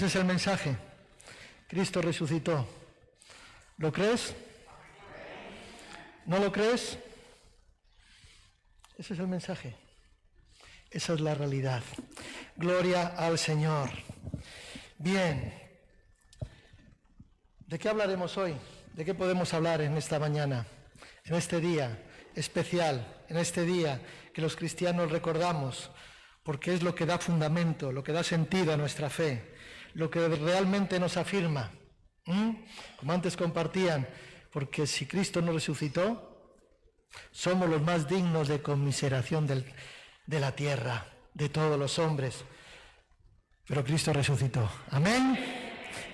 Ese es el mensaje. Cristo resucitó. ¿Lo crees? ¿No lo crees? Ese es el mensaje. Esa es la realidad. Gloria al Señor. Bien. ¿De qué hablaremos hoy? ¿De qué podemos hablar en esta mañana? En este día especial, en este día que los cristianos recordamos, porque es lo que da fundamento, lo que da sentido a nuestra fe, lo que realmente nos afirma. Como antes compartían, porque si Cristo no resucitó, somos los más dignos de conmiseración de la tierra, de todos los hombres. Pero Cristo resucitó. Amén.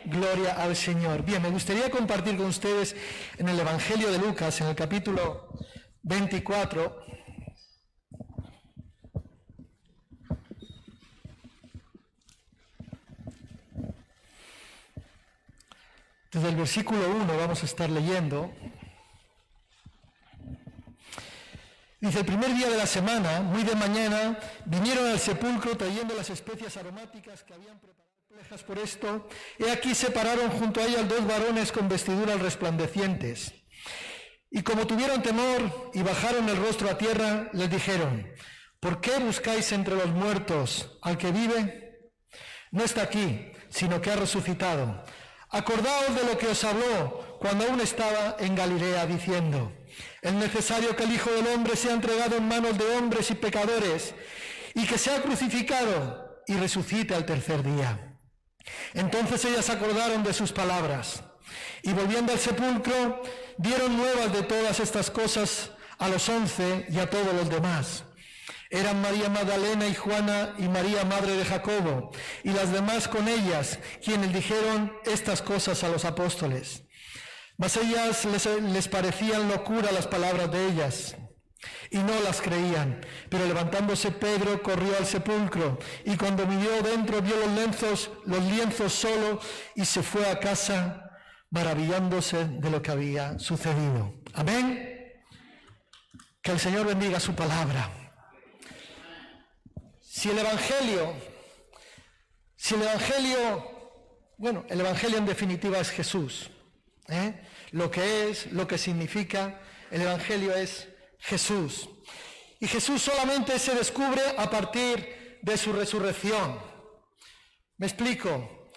Gloria al Señor. Bien, me gustaría compartir con ustedes en el Evangelio de Lucas, en el capítulo 24, desde el versículo 1 vamos a estar leyendo. Dice, el primer día de la semana, muy de mañana, vinieron al sepulcro trayendo las especias aromáticas que habían preparado perplejas por esto. He aquí se pararon junto a ellas 2 varones con vestiduras resplandecientes. Y como tuvieron temor y bajaron el rostro a tierra, les dijeron, ¿por qué buscáis entre los muertos al que vive? No está aquí, sino que ha resucitado. Acordaos de lo que os habló cuando aún estaba en Galilea, diciendo, es necesario que el Hijo del Hombre sea entregado en manos de hombres y pecadores, y que sea crucificado y resucite al tercer día. Entonces ellas acordaron de sus palabras, y volviendo al sepulcro, dieron nuevas de todas estas cosas a los 11 y a todos los demás. Eran María Magdalena y Juana y María, madre de Jacobo, y las demás con ellas, quienes dijeron estas cosas a los apóstoles. Mas ellas les parecían locura las palabras de ellas, y no las creían. Pero levantándose Pedro corrió al sepulcro, y cuando miró dentro vio los lienzos solo, y se fue a casa maravillándose de lo que había sucedido. Amén. Que el Señor bendiga su palabra. El Evangelio en definitiva es Jesús. Lo que es, lo que significa, el Evangelio es Jesús. Y Jesús solamente se descubre a partir de su resurrección. Me explico.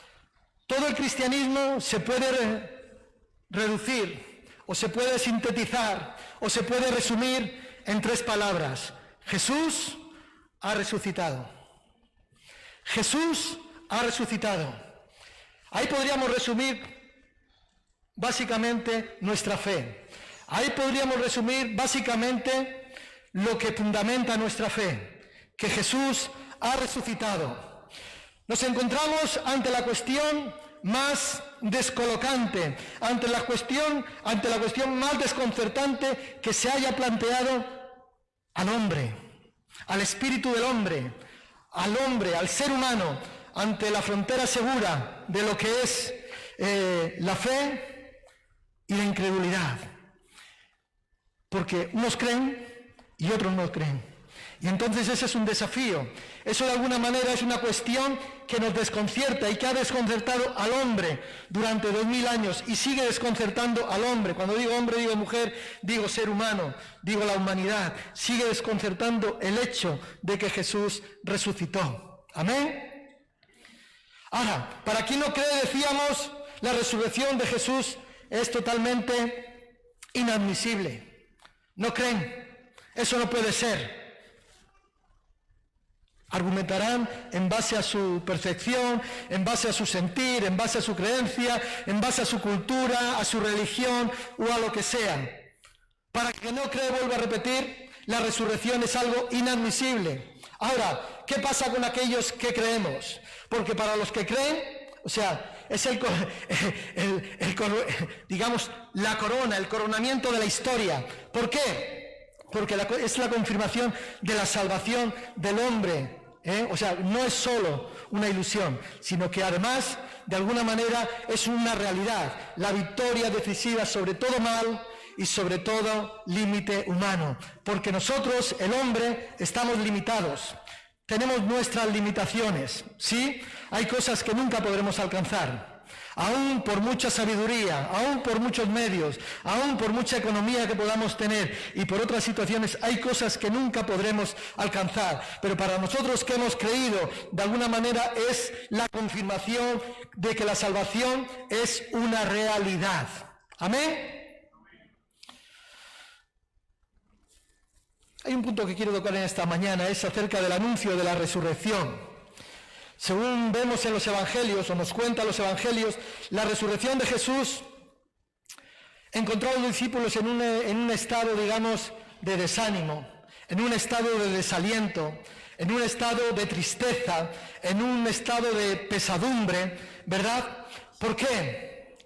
Todo el cristianismo se puede reducir, o se puede sintetizar, o se puede resumir en 3 palabras. Jesús ha resucitado. Jesús ha resucitado. Ahí podríamos resumir básicamente nuestra fe. Ahí podríamos resumir básicamente lo que fundamenta nuestra fe, que Jesús ha resucitado. Nos encontramos ante la cuestión más descolocante, ante la cuestión más desconcertante que se haya planteado al hombre, al espíritu del hombre, al ser humano, ante la frontera segura de lo que es la fe y la incredulidad. Porque unos creen y otros no creen. Y entonces ese es un desafío. Eso de alguna manera es una cuestión que nos desconcierta y que ha desconcertado al hombre durante 2000 años y sigue desconcertando al hombre. Cuando digo hombre, digo mujer, digo ser humano, digo la humanidad. Sigue desconcertando el hecho de que Jesús resucitó. Amén. Ahora, para quien no cree, decíamos, la resurrección de Jesús es totalmente inadmisible. ¿No creen? Eso no puede ser. Argumentarán en base a su percepción, en base a su sentir, en base a su creencia, en base a su cultura, a su religión o a lo que sea. Para que no cree, vuelvo a repetir, la resurrección es algo inadmisible. Ahora, ¿qué pasa con aquellos que creemos? Porque para los que creen, o sea, es digamos, la corona, el coronamiento de la historia. ¿Por qué? Porque es la confirmación de la salvación del hombre. O sea, no es solo una ilusión, sino que además, de alguna manera, es una realidad. La victoria decisiva sobre todo mal y sobre todo límite humano. Porque nosotros, el hombre, estamos limitados. tenemos nuestras limitaciones, ¿sí? Hay cosas que nunca podremos alcanzar, aún por mucha sabiduría, aún por muchos medios, aún por mucha economía que podamos tener y por otras situaciones, hay cosas que nunca podremos alcanzar. Pero para nosotros que hemos creído, de alguna manera es la confirmación de que la salvación es una realidad. ¿Amén? Hay un punto que quiero tocar en esta mañana, es acerca del anuncio de la resurrección. Según vemos en los evangelios, o nos cuentan los evangelios, la resurrección de Jesús encontró a los discípulos en un estado, digamos, de desánimo, en un estado de desaliento, en un estado de tristeza, en un estado de pesadumbre, ¿verdad? ¿Por qué?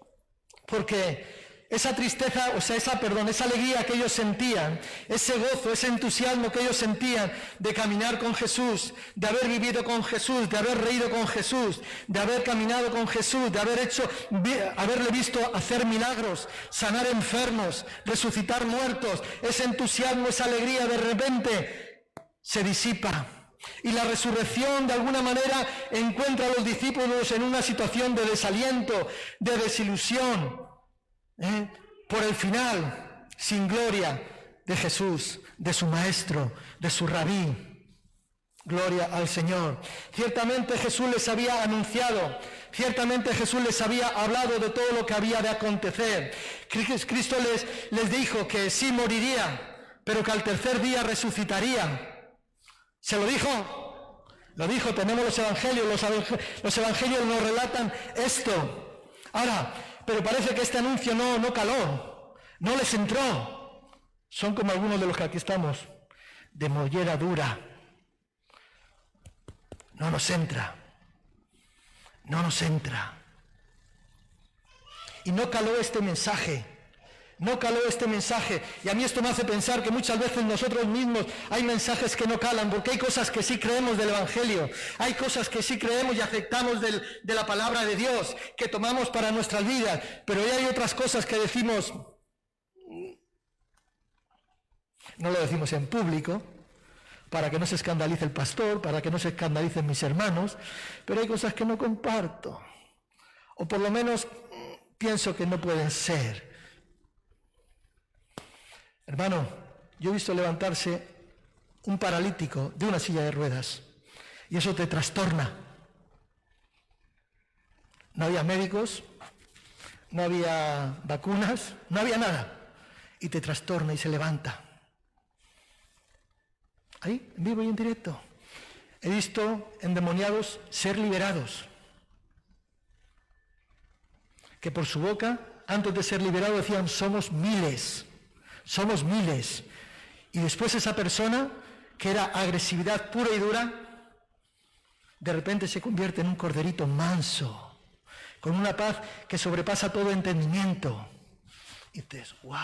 Porque esa tristeza, esa alegría que ellos sentían, ese gozo, ese entusiasmo que ellos sentían de caminar con Jesús, de haber vivido con Jesús, de haber reído con Jesús, de haber caminado con Jesús, de haberle visto hacer milagros, sanar enfermos, resucitar muertos, ese entusiasmo, esa alegría de repente se disipa. Y la resurrección de alguna manera encuentra a los discípulos en una situación de desaliento, de desilusión, por el final sin gloria de Jesús, de su maestro, de su rabí. Gloria al Señor. Ciertamente Jesús les había anunciado, ciertamente Jesús les había hablado de todo lo que había de acontecer. Cristo les dijo que sí moriría, pero que al tercer día resucitaría. ¿Se lo dijo? Lo dijo, tenemos los evangelios, los evangelios nos relatan esto. Ahora, pero parece que este anuncio no caló, no les entró. Son como algunos de los que aquí estamos, de mollera dura. No nos entra. Y no caló este mensaje. Y a mí esto me hace pensar que muchas veces nosotros mismos hay mensajes que no calan, porque hay cosas que sí creemos del Evangelio, hay cosas que sí creemos y aceptamos de la palabra de Dios, que tomamos para nuestras vidas, pero hay otras cosas que decimos, no lo decimos en público, para que no se escandalice el pastor, para que no se escandalicen mis hermanos, pero hay cosas que no comparto, o por lo menos pienso que no pueden ser. Hermano, yo he visto levantarse un paralítico de una silla de ruedas y eso te trastorna. No había médicos, no había vacunas, no había nada. Y te trastorna y se levanta. Ahí, en vivo y en directo. He visto endemoniados ser liberados. Que por su boca, antes de ser liberados, decían, somos miles. Y después esa persona, que era agresividad pura y dura, de repente se convierte en un corderito manso, con una paz que sobrepasa todo entendimiento. Y dices, wow.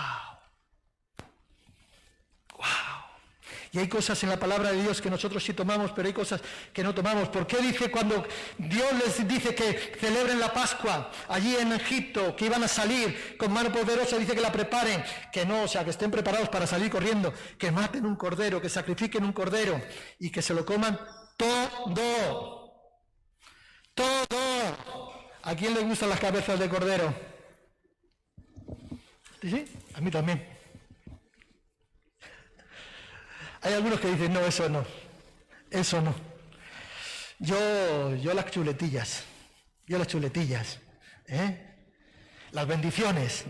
Y hay cosas en la palabra de Dios que nosotros sí tomamos, pero hay cosas que no tomamos. ¿Por qué dice cuando Dios les dice que celebren la Pascua allí en Egipto, que iban a salir con mano poderosa, dice que la preparen? Que no, que estén preparados para salir corriendo, que maten un cordero, que sacrifiquen un cordero y que se lo coman todo. ¿A quién le gustan las cabezas de cordero? ¿Sí? A mí también. Hay algunos que dicen, no, eso no. Yo las chuletillas, las bendiciones,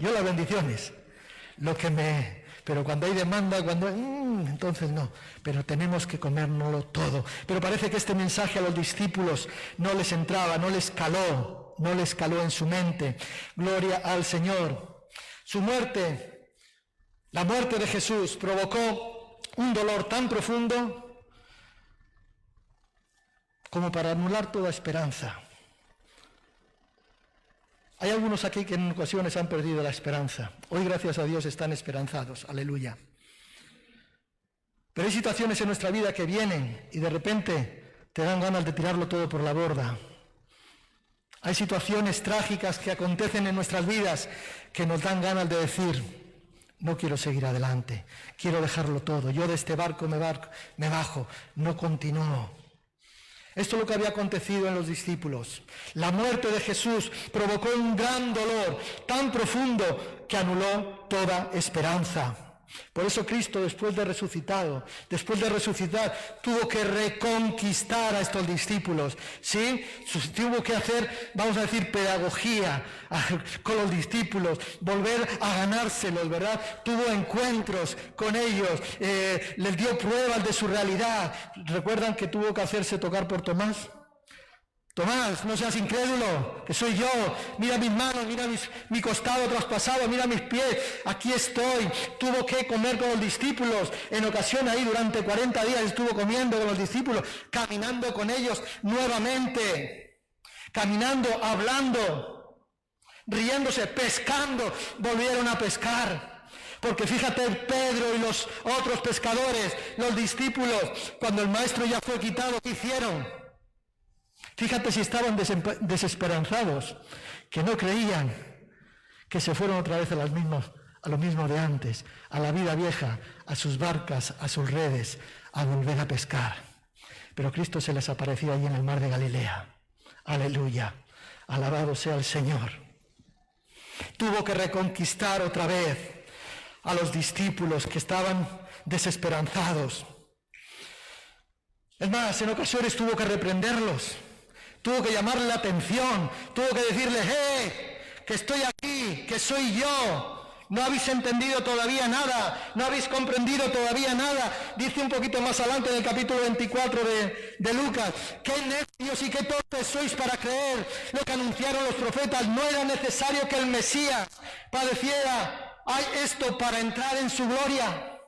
pero cuando hay demanda, entonces no, pero tenemos que comérnoslo todo. Pero parece que este mensaje a los discípulos no les entraba, no les caló en su mente. Gloria al Señor. Su muerte, la muerte de Jesús, provocó un dolor tan profundo como para anular toda esperanza. Hay algunos aquí que en ocasiones han perdido la esperanza. Hoy, gracias a Dios, están esperanzados. Aleluya. Pero hay situaciones en nuestra vida que vienen y de repente te dan ganas de tirarlo todo por la borda. Hay situaciones trágicas que acontecen en nuestras vidas que nos dan ganas de decir, no quiero seguir adelante, quiero dejarlo todo. Yo de este barco me bajo, no continúo. Esto es lo que había acontecido en los discípulos. La muerte de Jesús provocó un gran dolor tan profundo que anuló toda esperanza. Por eso Cristo, después de resucitar, tuvo que reconquistar a estos discípulos, ¿sí? Tuvo que hacer, vamos a decir, pedagogía con los discípulos, volver a ganárselos, ¿verdad? Tuvo encuentros con ellos, les dio pruebas de su realidad. ¿Recuerdan que tuvo que hacerse tocar por Tomás? Tomás, no seas incrédulo, que soy yo, mira mis manos, mira mi costado traspasado, mira mis pies, aquí estoy. Tuvo que comer con los discípulos, en ocasión ahí durante 40 días estuvo comiendo con los discípulos, caminando con ellos nuevamente, caminando, hablando, riéndose, pescando, volvieron a pescar. Porque fíjate, Pedro y los otros pescadores, los discípulos, cuando el maestro ya fue quitado, ¿qué hicieron? Fíjate si estaban desesperanzados, que no creían, que se fueron otra vez a lo mismo de antes, a la vida vieja, a sus barcas, a sus redes, a volver a pescar. Pero Cristo se les apareció allí en el mar de Galilea. Aleluya, alabado sea el Señor. Tuvo que reconquistar otra vez a los discípulos que estaban desesperanzados. Es más, en ocasiones tuvo que reprenderlos. Tuvo que llamarle la atención, tuvo que decirles, que estoy aquí, que soy yo. No habéis entendido todavía nada, no habéis comprendido todavía nada. Dice un poquito más adelante en el capítulo 24 de Lucas, qué necios y qué torpes sois para creer lo que anunciaron los profetas. No era necesario que el Mesías padeciera esto para entrar en su gloria.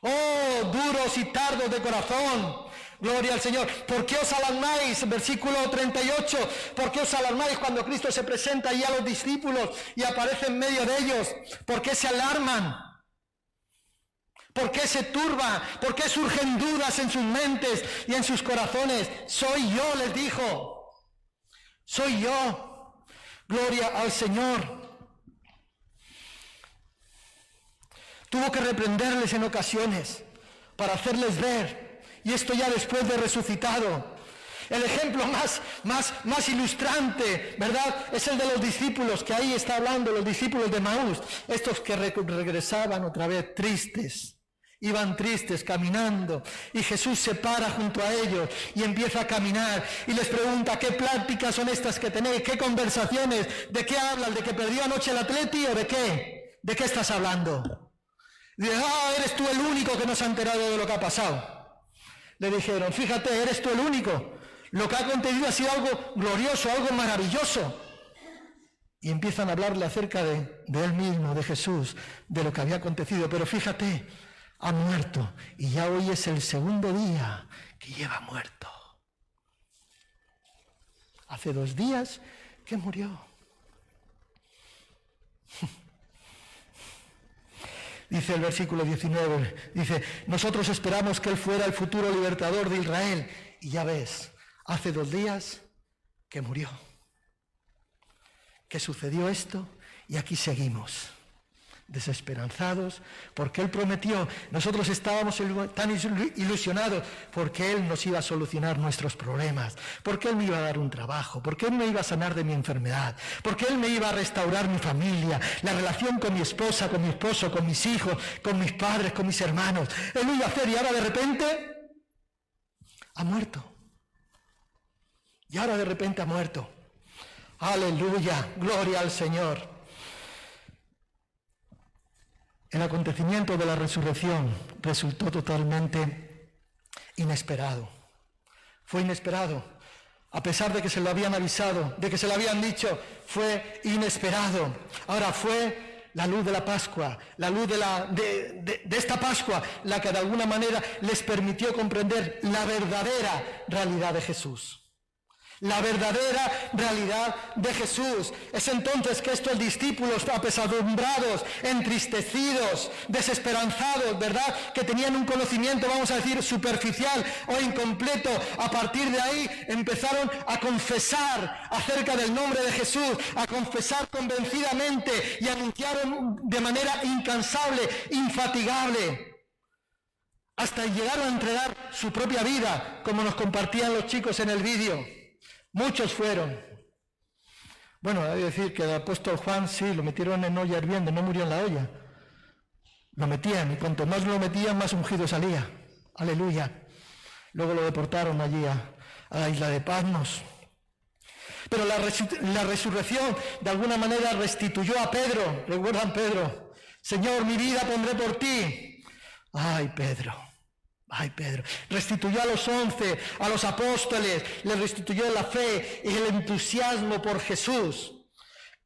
Oh, duros y tardos de corazón. Gloria al Señor. ¿Por qué os alarmáis? Versículo 38. ¿Por qué os alarmáis cuando Cristo se presenta allí a los discípulos y aparece en medio de ellos? ¿Por qué se alarman? ¿Por qué se turban? ¿Por qué surgen dudas en sus mentes y en sus corazones? Soy yo, les dijo. Soy yo. Gloria al Señor. Tuvo que reprenderles en ocasiones para hacerles ver. Y esto ya después de resucitado. El ejemplo más ilustrante, ¿verdad? Es el de los discípulos, que ahí está hablando, los discípulos de Maús. Estos que regresaban otra vez tristes. Iban tristes, caminando. Y Jesús se para junto a ellos y empieza a caminar. Y les pregunta, ¿qué pláticas son estas que tenéis? ¿Qué conversaciones? ¿De qué hablan? ¿De que perdió anoche el Atleti o de qué? ¿De qué estás hablando? Dice, eres tú el único que no se ha enterado de lo que ha pasado. Le dijeron, fíjate, eres tú el único. Lo que ha acontecido ha sido algo glorioso, algo maravilloso. Y empiezan a hablarle acerca de él mismo, de Jesús, de lo que había acontecido. Pero fíjate, ha muerto. Y ya hoy es el segundo día que lleva muerto. Hace 2 días que murió. Dice el versículo 19, dice, nosotros esperamos que Él fuera el futuro libertador de Israel. Y ya ves, hace 2 días que murió. Que sucedió esto y aquí seguimos, desesperanzados, porque Él prometió. Nosotros estábamos tan ilusionados porque Él nos iba a solucionar nuestros problemas, porque Él me iba a dar un trabajo, porque Él me iba a sanar de mi enfermedad, porque Él me iba a restaurar mi familia, la relación con mi esposa, con mi esposo, con mis hijos, con mis padres, con mis hermanos. Él lo iba a hacer y ahora de repente ha muerto. Y ahora de repente ha muerto. Aleluya, gloria al Señor. El acontecimiento de la resurrección resultó totalmente inesperado. Fue inesperado. A pesar de que se lo habían avisado, de que se lo habían dicho, fue inesperado. Ahora fue la luz de la Pascua, la luz de esta Pascua, la que de alguna manera les permitió comprender la verdadera realidad de Jesús. La verdadera realidad de Jesús. Es entonces que estos discípulos apesadumbrados, entristecidos, desesperanzados, ¿verdad? Que tenían un conocimiento, vamos a decir, superficial o incompleto. A partir de ahí empezaron a confesar acerca del nombre de Jesús, a confesar convencidamente y anunciaron de manera incansable, infatigable. hasta llegaron a entregar su propia vida, como nos compartían los chicos en el vídeo. Muchos fueron. Bueno, hay que decir que el apóstol Juan sí, lo metieron en olla hirviendo, no murió en la olla. Lo metían, y cuanto más lo metían, más ungido salía. Aleluya. Luego lo deportaron allí a la isla de Patmos. Pero la resurrección de alguna manera restituyó a Pedro. ¿Recuerdan Pedro? Señor, mi vida pondré por ti. Ay, Pedro. Restituyó a los 11, a los apóstoles, les restituyó la fe y el entusiasmo por Jesús.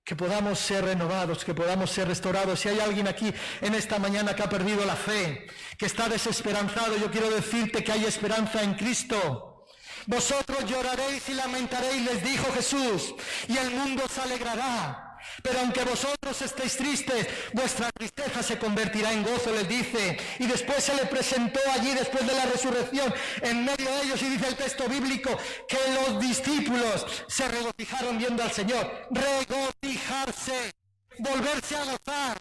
Que podamos ser renovados, que podamos ser restaurados. Si hay alguien aquí en esta mañana que ha perdido la fe, que está desesperanzado, yo quiero decirte que hay esperanza en Cristo. Vosotros lloraréis y lamentaréis, les dijo Jesús, y el mundo se alegrará. Pero aunque vosotros estéis tristes, vuestra tristeza se convertirá en gozo, les dice. Y después se le presentó allí, después de la resurrección, en medio de ellos, y dice el texto bíblico, que los discípulos se regocijaron viendo al Señor. Regocijarse, volverse a gozar,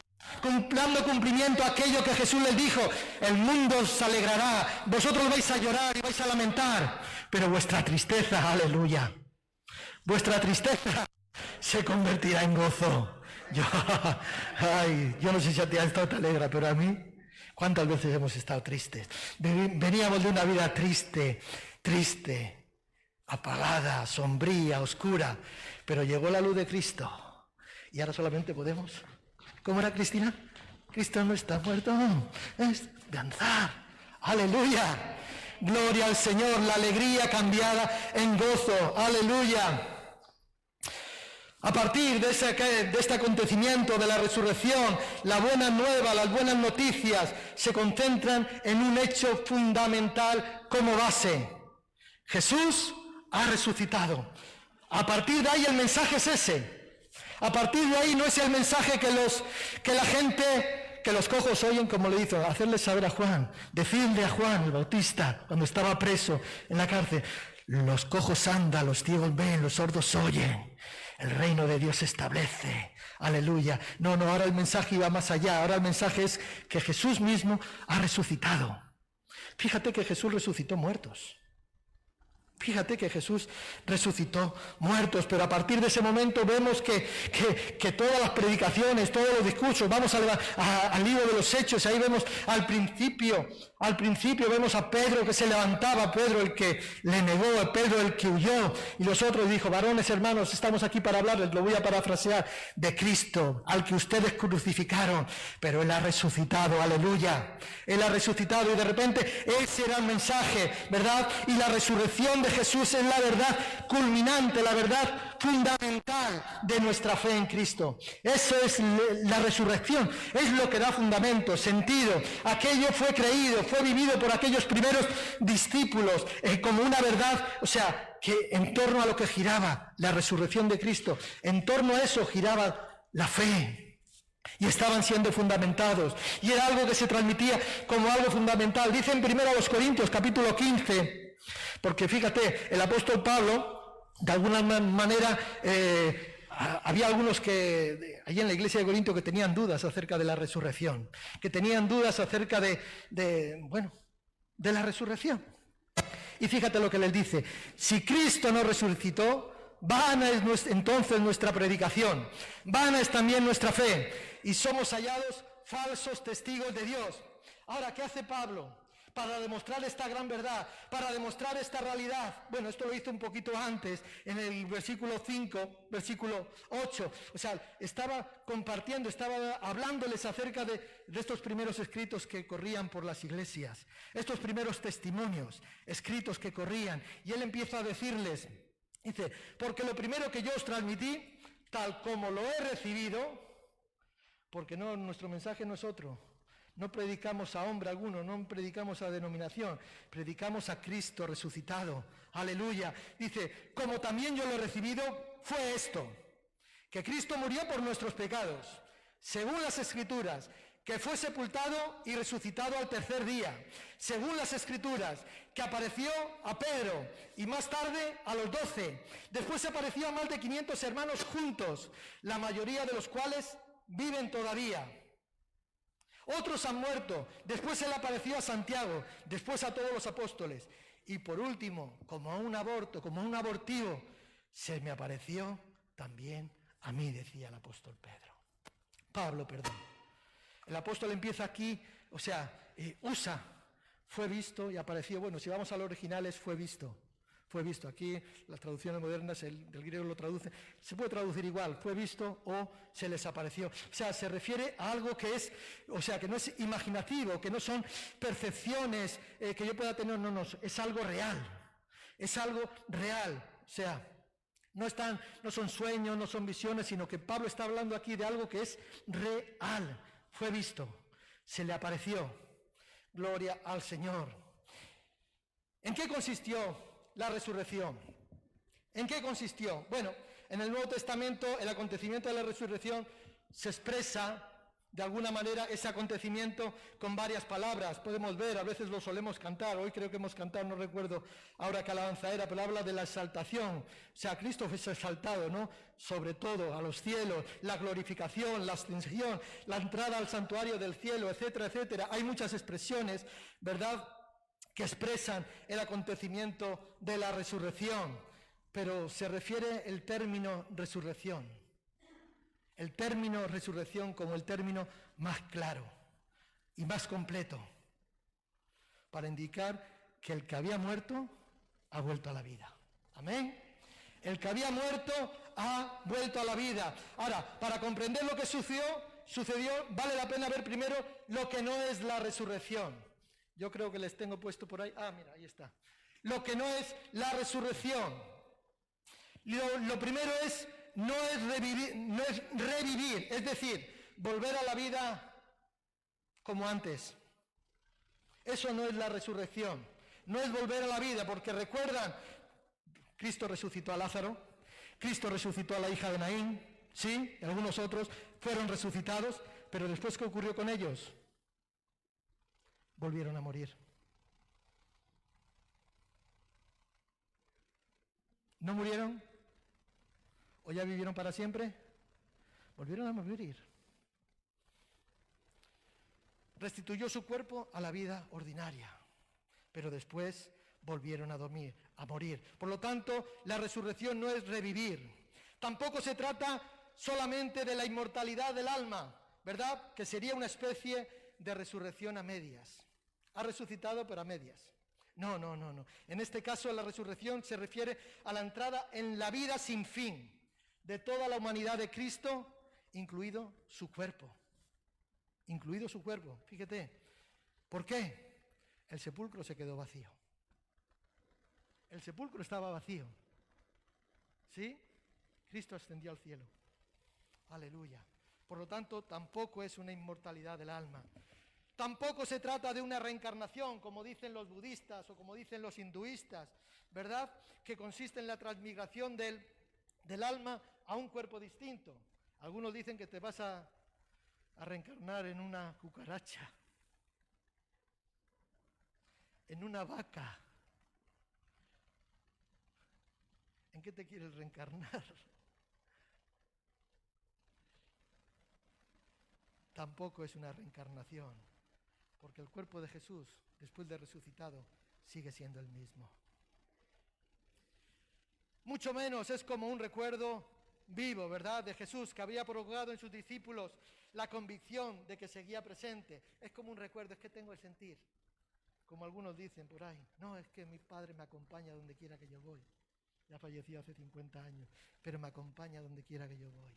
dando cumplimiento a aquello que Jesús les dijo. El mundo se alegrará, vosotros vais a llorar y vais a lamentar, pero vuestra tristeza, aleluya, vuestra tristeza se convertirá en gozo. Yo no sé si a ti esto te alegra, pero a mí, ¿cuántas veces hemos estado tristes? Veníamos de una vida triste, apagada, sombría, oscura, pero llegó la luz de Cristo y ahora solamente podemos. ¿Cómo era, Cristina? Cristo no está muerto, es danzar. Aleluya. Gloria al Señor, la alegría cambiada en gozo. Aleluya. A partir de este acontecimiento de la resurrección, la buena nueva, las buenas noticias se concentran en un hecho fundamental como base. Jesús ha resucitado. A partir de ahí el mensaje es ese. A partir de ahí no es el mensaje que la gente, que los cojos oyen, como le hizo, hacerle saber a Juan, decirle a Juan el Bautista cuando estaba preso en la cárcel, los cojos andan, los ciegos ven, los sordos oyen. El reino de Dios se establece. Aleluya. No, ahora el mensaje iba más allá. Ahora el mensaje es que Jesús mismo ha resucitado. Fíjate que Jesús resucitó muertos. Fíjate que Jesús resucitó muertos, pero a partir de ese momento vemos que todas las predicaciones, todos los discursos, vamos al libro de los Hechos, ahí vemos al principio vemos a Pedro que se levantaba, Pedro el que le negó, Pedro el que huyó, y los otros dijo, varones hermanos, estamos aquí para hablarles, lo voy a parafrasear, de Cristo, al que ustedes crucificaron, pero Él ha resucitado, aleluya, Él ha resucitado, y de repente ese era el mensaje, ¿verdad? Y la resurrección de Jesús es la verdad culminante, la verdad fundamental de nuestra fe en Cristo. Eso es la resurrección, es lo que da fundamento, sentido. Aquello fue creído, fue vivido por aquellos primeros discípulos como una verdad, o sea, que en torno a lo que giraba la resurrección de Cristo, en torno a eso giraba la fe. Y estaban siendo fundamentados. Y era algo que se transmitía como algo fundamental. Dice en 1 Corintios, capítulo 15, porque fíjate, el apóstol Pablo, de alguna manera, había algunos que, allí en la iglesia de Corinto, que tenían dudas acerca de la resurrección, que tenían dudas acerca de la resurrección. Y fíjate lo que les dice, si Cristo no resucitó, vana es entonces nuestra predicación, vana es también nuestra fe, y somos hallados falsos testigos de Dios. Ahora, ¿qué hace Pablo para demostrar esta gran verdad, para demostrar esta realidad? Bueno, esto lo hizo un poquito antes, en el versículo 5, versículo 8. O sea, estaba compartiendo, estaba hablándoles acerca de estos primeros escritos que corrían por las iglesias, estos primeros testimonios, escritos que corrían. Y él empieza a decirles, dice, porque lo primero que yo os transmití, tal como lo he recibido, porque no, nuestro mensaje no es otro. No predicamos a hombre alguno, no predicamos a denominación, predicamos a Cristo resucitado. Aleluya. Dice, como también yo lo he recibido, fue esto, que Cristo murió por nuestros pecados, según las Escrituras, que fue sepultado y resucitado al tercer día, según las Escrituras, que apareció a Pedro y más tarde a los 12. Después se apareció a más de 500 hermanos juntos, la mayoría de los cuales viven todavía. Otros han muerto. Después se le apareció a Santiago, después a todos los apóstoles. Y por último, como a un aborto, como a un abortivo, se me apareció también a mí, decía el apóstol Pedro. Pablo, perdón. El apóstol empieza aquí, usa, fue visto y apareció. Bueno, si vamos al original es fue visto. Fue visto. Aquí las traducciones modernas del griego lo traducen. Se puede traducir igual, fue visto o se les apareció. O sea, se refiere a algo que es, que no es imaginativo, que no son percepciones que yo pueda tener, no, es algo real. Es algo real. O sea, no son sueños, no son visiones, sino que Pablo está hablando aquí de algo que es real. Fue visto, se le apareció. Gloria al Señor. ¿En qué consistió la resurrección? ¿En qué consistió? Bueno, en el Nuevo Testamento el acontecimiento de la resurrección se expresa de alguna manera ese acontecimiento con varias palabras. Podemos ver, a veces lo solemos cantar, hoy creo que hemos cantado, no recuerdo ahora qué alabanza era, pero habla de la exaltación. O sea, Cristo fue exaltado, ¿no? Sobre todo a los cielos, la glorificación, la ascensión, la entrada al santuario del cielo, etcétera, etcétera. Hay muchas expresiones, ¿verdad?, que expresan el acontecimiento de la resurrección, pero se refiere el término resurrección. El término resurrección como el término más claro y más completo para indicar que el que había muerto ha vuelto a la vida. Amén. El que había muerto ha vuelto a la vida. Ahora, para comprender lo que sucedió, vale la pena ver primero lo que no es la resurrección. Yo creo que les tengo puesto por ahí. Ah, mira, ahí está. Lo que no es la resurrección. Lo primero es no es revivir, es decir, volver a la vida como antes. Eso no es la resurrección, no es volver a la vida, porque recuerdan, Cristo resucitó a Lázaro, Cristo resucitó a la hija de Naín, sí, y algunos otros fueron resucitados, pero después, ¿qué ocurrió con ellos? Volvieron a morir. ¿No murieron? ¿O ya vivieron para siempre? Volvieron a morir. Restituyó su cuerpo a la vida ordinaria, pero después volvieron a dormir, a morir. Por lo tanto, la resurrección no es revivir. Tampoco se trata solamente de la inmortalidad del alma, ¿verdad? Que sería una especie de resurrección a medias. Ha resucitado, pero a medias. No. En este caso, la resurrección se refiere a la entrada en la vida sin fin de toda la humanidad de Cristo, incluido su cuerpo. Incluido su cuerpo, fíjate. ¿Por qué? El sepulcro se quedó vacío. El sepulcro estaba vacío. ¿Sí? Cristo ascendió al cielo. Aleluya. Por lo tanto, tampoco es una inmortalidad del alma. Tampoco se trata de una reencarnación, como dicen los budistas o como dicen los hinduistas, ¿verdad? Que consiste en la transmigración del alma a un cuerpo distinto. Algunos dicen que te vas a reencarnar en una cucaracha, en una vaca. ¿En qué te quieres reencarnar? Tampoco es una reencarnación, porque el cuerpo de Jesús, después de resucitado, sigue siendo el mismo. Mucho menos es como un recuerdo vivo, ¿verdad?, de Jesús, que había provocado en sus discípulos la convicción de que seguía presente. Es como un recuerdo, es que tengo el sentir, como algunos dicen por ahí. No, es que mi Padre me acompaña donde quiera que yo voy. Ya falleció hace 50 años, pero me acompaña donde quiera que yo voy.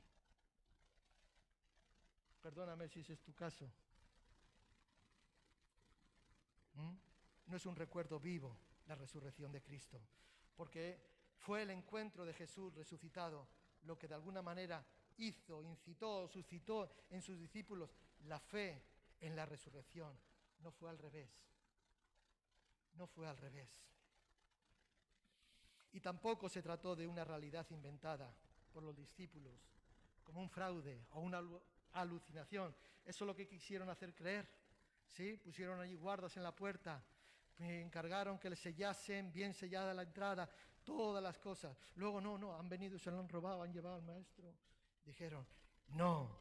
Perdóname si ese es tu caso. No es un recuerdo vivo la resurrección de Cristo, porque fue el encuentro de Jesús resucitado lo que de alguna manera incitó, suscitó en sus discípulos la fe en la resurrección. No fue al revés. No fue al revés. Y tampoco se trató de una realidad inventada por los discípulos, como un fraude o una alucinación. Eso es lo que quisieron hacer creer. ¿Sí? Pusieron allí guardas en la puerta, me encargaron que le sellasen, bien sellada la entrada, todas las cosas. Luego no, han venido y se lo han robado, han llevado al maestro. Dijeron, no,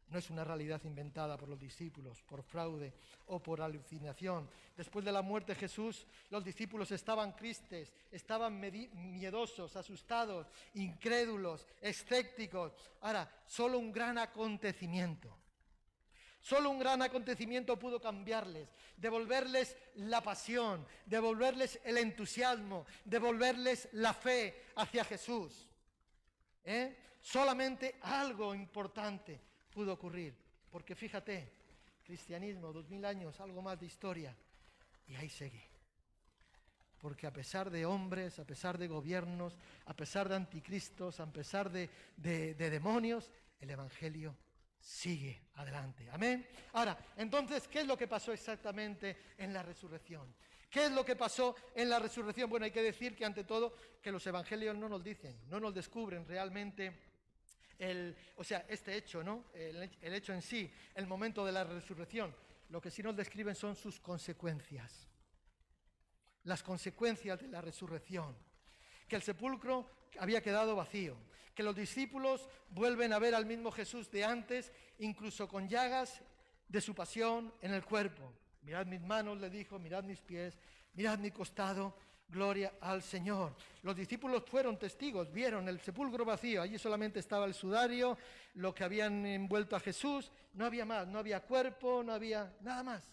No es una realidad inventada por los discípulos, por fraude o por alucinación. Después de la muerte de Jesús, los discípulos estaban tristes, estaban miedosos, asustados, incrédulos, escépticos. Ahora, solo un gran acontecimiento pudo cambiarles, devolverles la pasión, devolverles el entusiasmo, devolverles la fe hacia Jesús. Solamente algo importante pudo ocurrir, porque fíjate, cristianismo, 2000 años, algo más de historia, y ahí sigue. Porque a pesar de hombres, a pesar de gobiernos, a pesar de anticristos, a pesar de demonios, el Evangelio sigue adelante. Amén. Ahora, entonces, ¿qué es lo que pasó exactamente en la resurrección? ¿Qué es lo que pasó en la resurrección? Bueno, hay que decir que ante todo, que los evangelios no nos dicen, no nos descubren realmente este hecho, ¿no? El hecho en sí, el momento de la resurrección. Lo que sí nos describen son sus consecuencias. Las consecuencias de la resurrección. Que el sepulcro había quedado vacío, que los discípulos vuelven a ver al mismo Jesús de antes, incluso con llagas de su pasión en el cuerpo. Mirad mis manos, le dijo, mirad mis pies, mirad mi costado, gloria al Señor. Los discípulos fueron testigos, vieron el sepulcro vacío, allí solamente estaba el sudario, lo que habían envuelto a Jesús, no había más, no había cuerpo, no había nada más.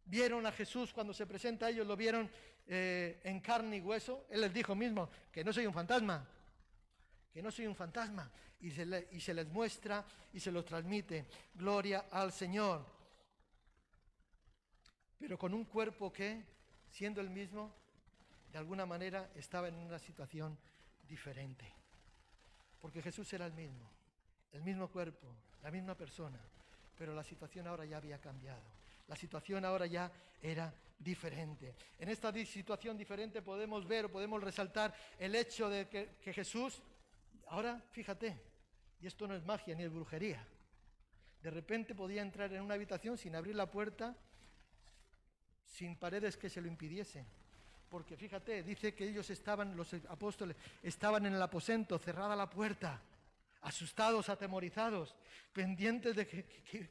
Vieron a Jesús cuando se presenta a ellos, lo vieron en carne y hueso. Él les dijo mismo que no soy un fantasma, y se les muestra y se los transmite. Gloria al Señor. Pero con un cuerpo que, siendo el mismo, de alguna manera estaba en una situación diferente. Porque Jesús era el mismo cuerpo, la misma persona, pero la situación ahora ya había cambiado. La situación ahora ya era diferente. En esta situación diferente podemos ver o podemos resaltar el hecho de que Jesús, ahora fíjate, y esto no es magia ni es brujería, de repente podía entrar en una habitación sin abrir la puerta, sin paredes que se lo impidiesen. Porque fíjate, dice que los apóstoles, estaban en el aposento, cerrada la puerta, asustados, atemorizados, pendientes de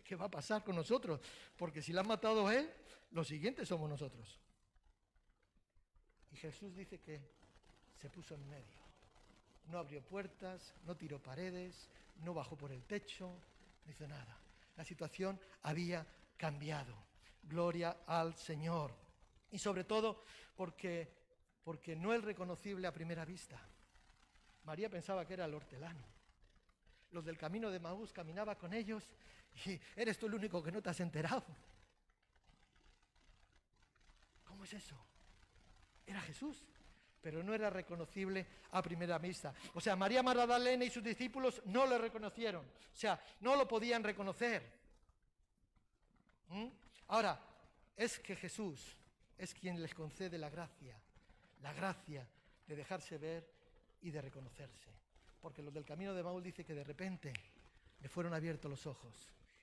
qué va a pasar con nosotros, porque si lo han matado a él, los siguientes somos nosotros. Y Jesús dice que se puso en medio, no abrió puertas, no tiró paredes, no bajó por el techo, no hizo nada. La situación había cambiado. Gloria al Señor. Y sobre todo porque no es reconocible a primera vista. María pensaba que era el hortelano. Los del camino de Maús caminaba con ellos y eres tú el único que no te has enterado. ¿Cómo es eso? Era Jesús, pero no era reconocible a primera vista. O sea, María Magdalena y sus discípulos no le reconocieron. O sea, no lo podían reconocer. Ahora, es que Jesús es quien les concede la gracia de dejarse ver y de reconocerse. Porque los del camino de Maús dice que de repente le fueron abiertos los ojos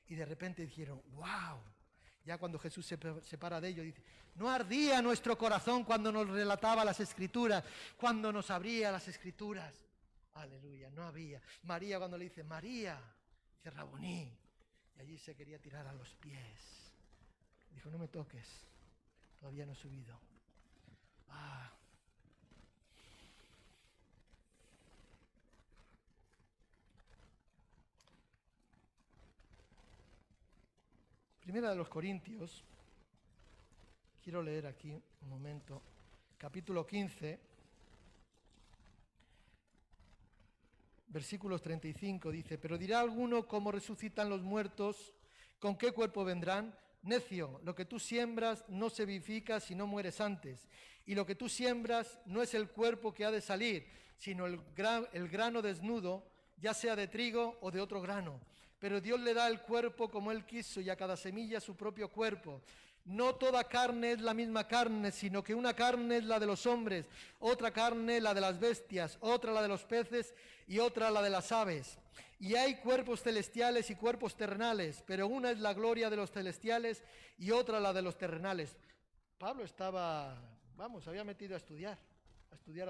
y de repente dijeron, ¡wow! Ya cuando Jesús se separa de ellos, dice, no ardía nuestro corazón cuando nos relataba las Escrituras, cuando nos abría las Escrituras. Aleluya, no había. María cuando le dice, María, dice Raboní, y allí se quería tirar a los pies. Dijo, no me toques, todavía no he subido. Primera de los Corintios, quiero leer aquí un momento, capítulo 15, versículos 35, dice, pero dirá alguno cómo resucitan los muertos, ¿con qué cuerpo vendrán? Necio, lo que tú siembras no se vivifica si no mueres antes, y lo que tú siembras no es el cuerpo que ha de salir, sino el grano desnudo, ya sea de trigo o de otro grano. Pero Dios le da el cuerpo como Él quiso y a cada semilla su propio cuerpo. No toda carne es la misma carne, sino que una carne es la de los hombres, otra carne la de las bestias, otra la de los peces y otra la de las aves. Y hay cuerpos celestiales y cuerpos terrenales, pero una es la gloria de los celestiales y otra la de los terrenales. Pablo había metido a estudiar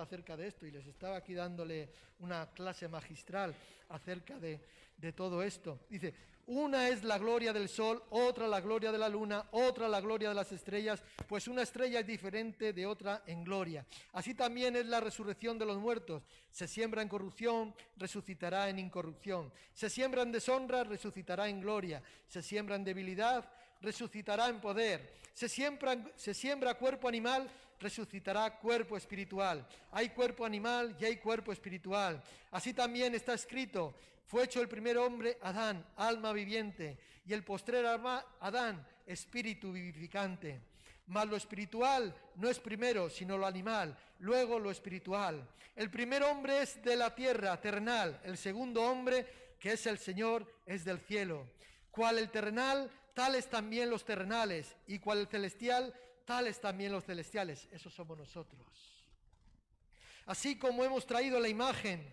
acerca de esto y les estaba aquí dándole una clase magistral acerca de todo esto. Dice, Una es la gloria del sol, otra la gloria de la luna, otra la gloria de las estrellas, pues una estrella es diferente de otra en gloria. Así también es la resurrección de los muertos. Se siembra en corrupción, resucitará en incorrupción. Se siembra en deshonra, resucitará en gloria. Se siembra en debilidad, resucitará en poder. Se siembra cuerpo animal, resucitará cuerpo espiritual. Hay cuerpo animal y hay cuerpo espiritual. Así también está escrito: fue hecho el primer hombre, Adán, alma viviente, y el postrer Adán, espíritu vivificante. Mas lo espiritual no es primero, sino lo animal, luego lo espiritual. El primer hombre es de la tierra, terrenal. El segundo hombre, que es el Señor, es del cielo. Cual el terrenal, tales también los terrenales, y cual el celestial, tales también los celestiales. Esos somos nosotros. Así como hemos traído la imagen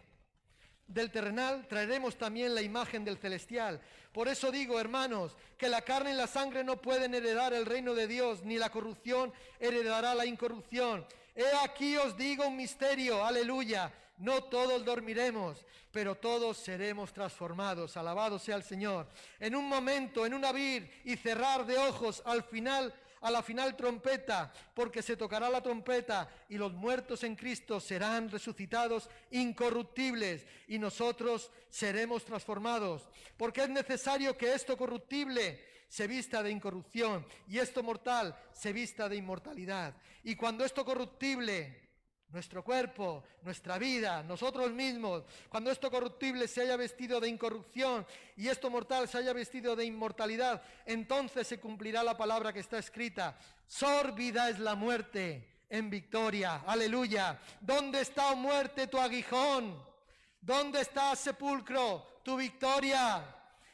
del terrenal, traeremos también la imagen del celestial. Por eso digo, hermanos, que la carne y la sangre no pueden heredar el reino de Dios, ni la corrupción heredará la incorrupción. He aquí os digo un misterio, aleluya. No todos dormiremos, pero todos seremos transformados. Alabado sea el Señor. En un momento, en un abrir y cerrar de ojos, a la final trompeta, porque se tocará la trompeta y los muertos en Cristo serán resucitados incorruptibles y nosotros seremos transformados. Porque es necesario que esto corruptible se vista de incorrupción y esto mortal se vista de inmortalidad. Y cuando esto corruptible, nuestro cuerpo, nuestra vida, nosotros mismos, cuando esto corruptible se haya vestido de incorrupción y esto mortal se haya vestido de inmortalidad, entonces se cumplirá la palabra que está escrita: sórbida es la muerte en victoria. Aleluya. ¿Dónde está, oh muerte, tu aguijón? ¿Dónde está, sepulcro, tu victoria?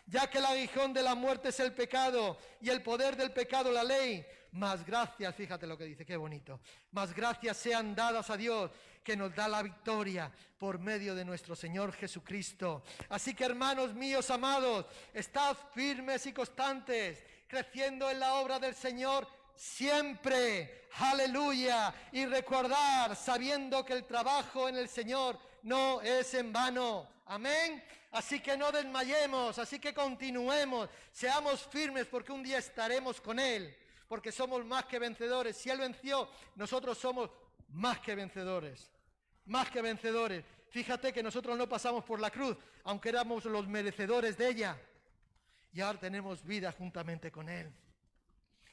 Ya que el aguijón de la muerte es el pecado y el poder del pecado la ley, más gracias, fíjate lo que dice, qué bonito, más gracias sean dadas a Dios, que nos da la victoria por medio de nuestro Señor Jesucristo. Así que, hermanos míos amados, estad firmes y constantes, creciendo en la obra del Señor siempre, aleluya, y recordar, sabiendo que el trabajo en el Señor no es en vano, amén. Así que no desmayemos, así que continuemos, seamos firmes, porque un día estaremos con Él, porque somos más que vencedores. Si Él venció, nosotros somos más que vencedores, más que vencedores. Fíjate que nosotros no pasamos por la cruz, aunque éramos los merecedores de ella, y ahora tenemos vida juntamente con Él.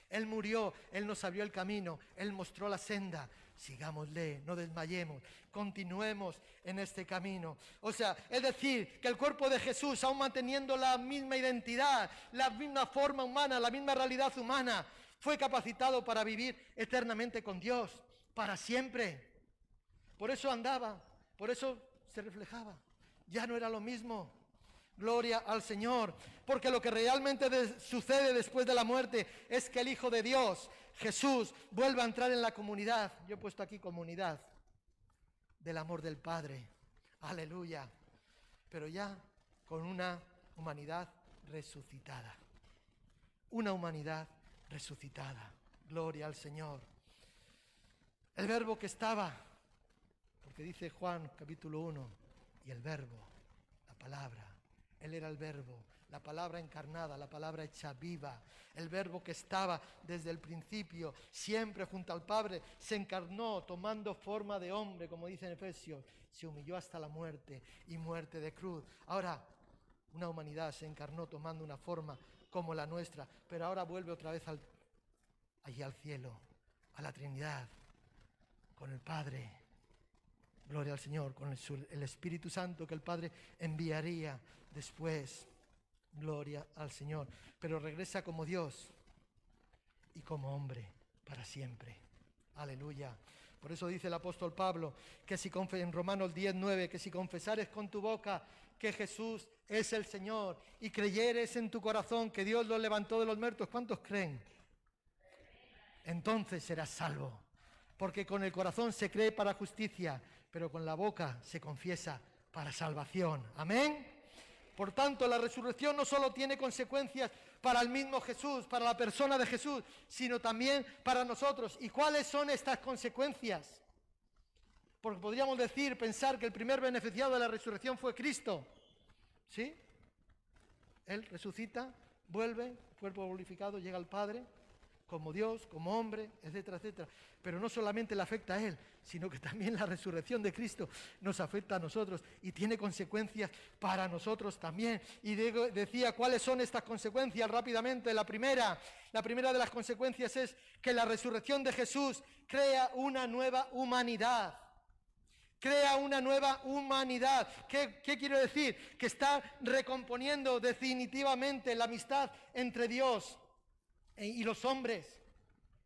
Él murió, Él nos abrió el camino, Él mostró la senda. Sigámosle, no desmayemos, continuemos en este camino. O sea, es decir, que el cuerpo de Jesús, aún manteniendo la misma identidad, la misma forma humana, la misma realidad humana, fue capacitado para vivir eternamente con Dios, para siempre. Por eso andaba, por eso se reflejaba. Ya no era lo mismo. Gloria al Señor, porque lo que realmente sucede después de la muerte es que el Hijo de Dios, Jesús, vuelve a entrar en la comunidad. Yo he puesto aquí comunidad del amor del Padre. Aleluya. Pero ya con una humanidad resucitada. Una humanidad resucitada. Gloria al Señor. El verbo que estaba, porque dice Juan capítulo 1, y el verbo, la palabra. Él era el verbo, la palabra encarnada, la palabra hecha viva, el verbo que estaba desde el principio, siempre junto al Padre, se encarnó tomando forma de hombre, como dice en Efesios, se humilló hasta la muerte y muerte de cruz. Ahora, una humanidad se encarnó tomando una forma como la nuestra, pero ahora vuelve otra vez allí al cielo, a la Trinidad, con el Padre. Gloria al Señor, con el Espíritu Santo que el Padre enviaría después. Gloria al Señor. Pero regresa como Dios y como hombre para siempre. Aleluya. Por eso dice el apóstol Pablo que si en Romanos 10:9, que si confesares con tu boca que Jesús es el Señor y creyeres en tu corazón que Dios lo levantó de los muertos, ¿cuántos creen? Entonces serás salvo. Porque con el corazón se cree para justicia, pero con la boca se confiesa para salvación. Amén. Por tanto, la resurrección no solo tiene consecuencias para el mismo Jesús, para la persona de Jesús, sino también para nosotros. ¿Y cuáles son estas consecuencias? Porque podríamos pensar que el primer beneficiado de la resurrección fue Cristo. ¿Sí? Él resucita, vuelve, cuerpo glorificado, llega al Padre, como Dios, como hombre, etcétera, etcétera. Pero no solamente le afecta a Él, sino que también la resurrección de Cristo nos afecta a nosotros y tiene consecuencias para nosotros también. Y decía, ¿cuáles son estas consecuencias? Rápidamente, la primera de las consecuencias es que la resurrección de Jesús crea una nueva humanidad. Crea una nueva humanidad. ¿Qué quiero decir? Que está recomponiendo definitivamente la amistad entre Dios y los hombres.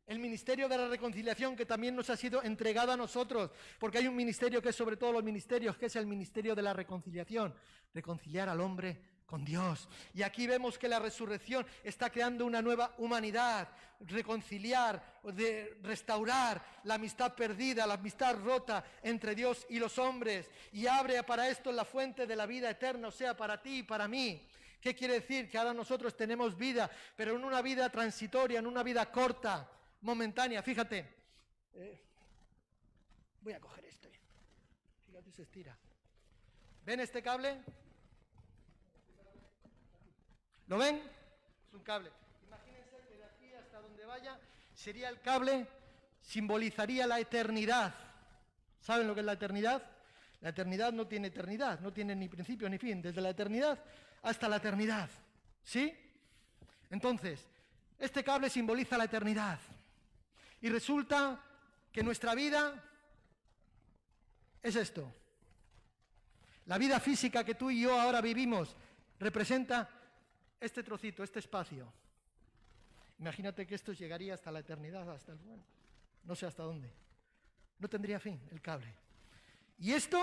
El ministerio de la reconciliación que también nos ha sido entregado a nosotros, porque hay un ministerio que es sobre todos los ministerios, que es el ministerio de la reconciliación, reconciliar al hombre con Dios. Y aquí vemos que la resurrección está creando una nueva humanidad, reconciliar, restaurar la amistad perdida, la amistad rota entre Dios y los hombres, y abre para esto la fuente de la vida eterna, o sea, para ti y para mí. ¿Qué quiere decir? Que ahora nosotros tenemos vida, pero en una vida transitoria, en una vida corta, momentánea. Fíjate, voy a coger esto. Fíjate, se estira. ¿Ven este cable? ¿Lo ven? Es un cable. Imagínense que de aquí hasta donde vaya sería el cable, simbolizaría la eternidad. ¿Saben lo que es la eternidad? La eternidad no tiene eternidad, no tiene ni principio ni fin, desde la eternidad hasta la eternidad. ¿Sí? Entonces, este cable simboliza la eternidad. Y resulta que nuestra vida es esto. La vida física que tú y yo ahora vivimos representa este trocito, este espacio. Imagínate que esto llegaría hasta la eternidad, hasta el bueno, no sé hasta dónde. No tendría fin el cable. Y este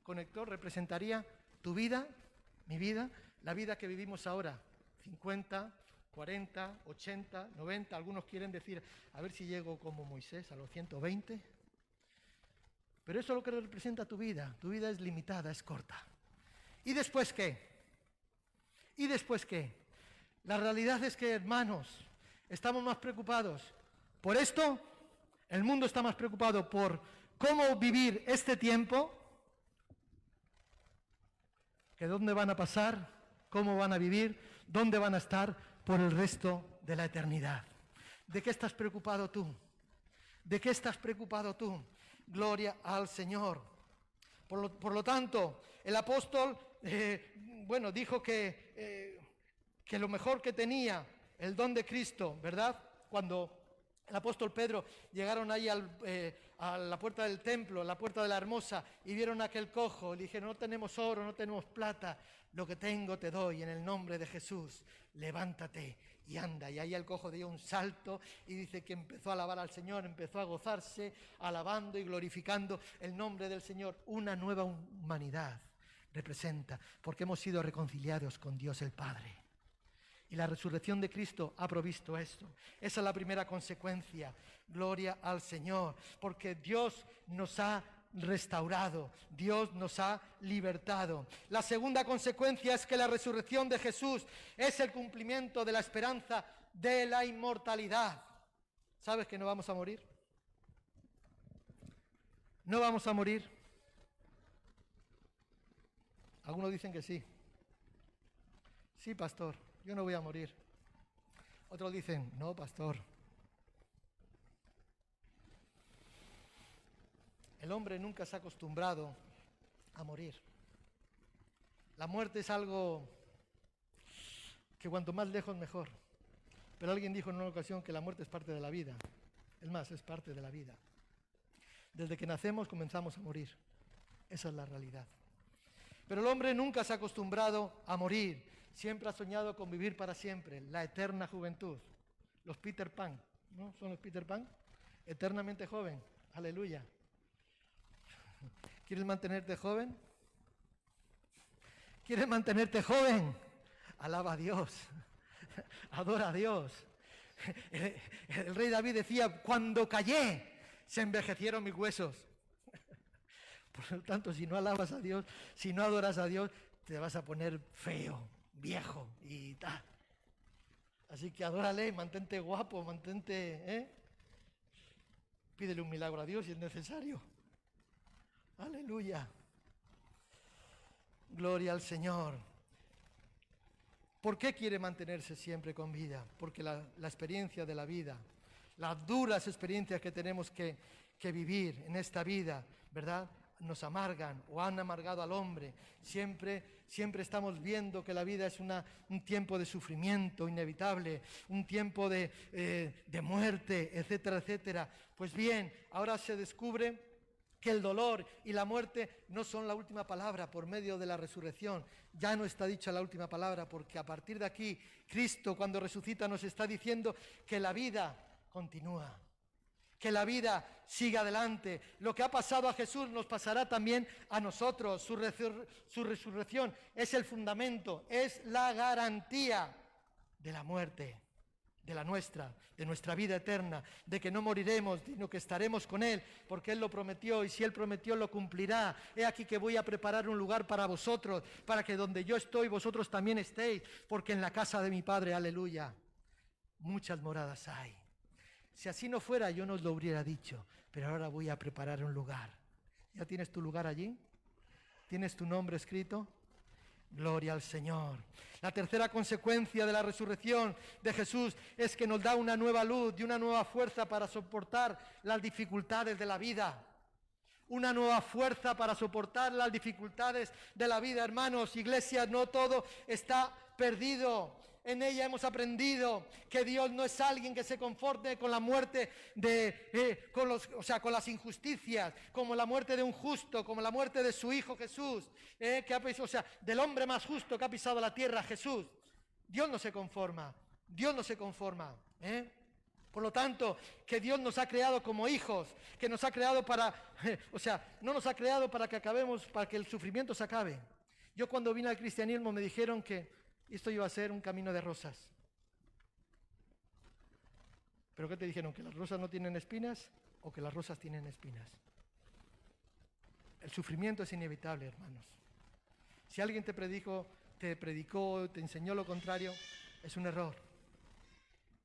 conector representaría tu vida, mi vida, la vida que vivimos ahora, 50, 40, 80, 90, algunos quieren decir, a ver si llego como Moisés a los 120. Pero eso es lo que representa tu vida es limitada, es corta. ¿Y después qué? ¿Y después qué? La realidad es que, hermanos, estamos más preocupados por esto, el mundo está más preocupado por cómo vivir este tiempo, que dónde van a pasar, cómo van a vivir, dónde van a estar por el resto de la eternidad. ¿De qué estás preocupado tú? ¿De qué estás preocupado tú? Gloria al Señor. Por lo tanto, el apóstol, dijo que lo mejor que tenía el don de Cristo, ¿verdad? Cuando el apóstol Pedro llegaron ahí a la puerta del templo, la puerta de la Hermosa, y vieron a aquel cojo, le dijeron, no tenemos oro, no tenemos plata, lo que tengo te doy en el nombre de Jesús, levántate y anda. Y ahí el cojo dio un salto y dice que empezó a alabar al Señor, empezó a gozarse, alabando y glorificando el nombre del Señor. Una nueva humanidad representa, porque hemos sido reconciliados con Dios el Padre. Y la resurrección de Cristo ha provisto esto. Esa es la primera consecuencia. Gloria al Señor. Porque Dios nos ha restaurado. Dios nos ha libertado. La segunda consecuencia es que la resurrección de Jesús es el cumplimiento de la esperanza de la inmortalidad. ¿Sabes que no vamos a morir? No vamos a morir. Algunos dicen que sí. Sí, pastor. Yo no voy a morir. Otros dicen, no, pastor. El hombre nunca se ha acostumbrado a morir. La muerte es algo que cuanto más lejos mejor. Pero alguien dijo en una ocasión que la muerte es parte de la vida. Es más, es parte de la vida. Desde que nacemos comenzamos a morir. Esa es la realidad. Pero el hombre nunca se ha acostumbrado a morir. Siempre ha soñado con vivir para siempre, la eterna juventud. Los Peter Pan, ¿no? ¿Son los Peter Pan? Eternamente joven. Aleluya. ¿Quieres mantenerte joven? ¿Quieres mantenerte joven? Alaba a Dios. Adora a Dios. El rey David decía, cuando callé, se envejecieron mis huesos. Por lo tanto, si no alabas a Dios, si no adoras a Dios, te vas a poner feo, viejo y tal. Así que adórale, mantente guapo, mantente, Pídele un milagro a Dios si es necesario. Aleluya. Gloria al Señor. ¿Por qué quiere mantenerse siempre con vida? Porque la experiencia de la vida, las duras experiencias que tenemos que vivir en esta vida, ¿verdad?, nos amargan o han amargado al hombre. Siempre estamos viendo que la vida es un tiempo de sufrimiento inevitable, un tiempo de muerte, etcétera, etcétera. Pues bien, ahora se descubre que el dolor y la muerte no son la última palabra por medio de la resurrección. Ya no está dicha la última palabra, porque a partir de aquí, Cristo, cuando resucita, nos está diciendo que la vida continúa, que la vida siga adelante. Lo que ha pasado a Jesús nos pasará también a nosotros. Su resurrección es el fundamento, es la garantía de la muerte, de nuestra vida eterna, de que no moriremos, sino que estaremos con Él, porque Él lo prometió, y si Él prometió, lo cumplirá. He aquí que voy a preparar un lugar para vosotros, para que donde yo estoy, vosotros también estéis, porque en la casa de mi Padre, aleluya, muchas moradas hay. Si así no fuera, yo no os lo hubiera dicho, pero ahora voy a preparar un lugar. ¿Ya tienes tu lugar allí? ¿Tienes tu nombre escrito? Gloria al Señor. La tercera consecuencia de la resurrección de Jesús es que nos da una nueva luz y una nueva fuerza para soportar las dificultades de la vida. Una nueva fuerza para soportar las dificultades de la vida. Hermanos, iglesia, no todo está perdido. En ella hemos aprendido que Dios no es alguien que se conforte con la muerte con las injusticias, como la muerte de un justo, como la muerte de su Hijo Jesús, del hombre más justo que ha pisado la tierra, Jesús. Dios no se conforma, Dios no se conforma. Por lo tanto, que Dios nos ha creado como hijos, que nos ha creado no nos ha creado para que acabemos, para que el sufrimiento se acabe. Yo cuando vine al cristianismo me dijeron que esto iba a ser un camino de rosas. ¿Pero qué te dijeron? ¿Que las rosas no tienen espinas o que las rosas tienen espinas? El sufrimiento es inevitable, hermanos. Si alguien te predicó, te enseñó lo contrario, es un error.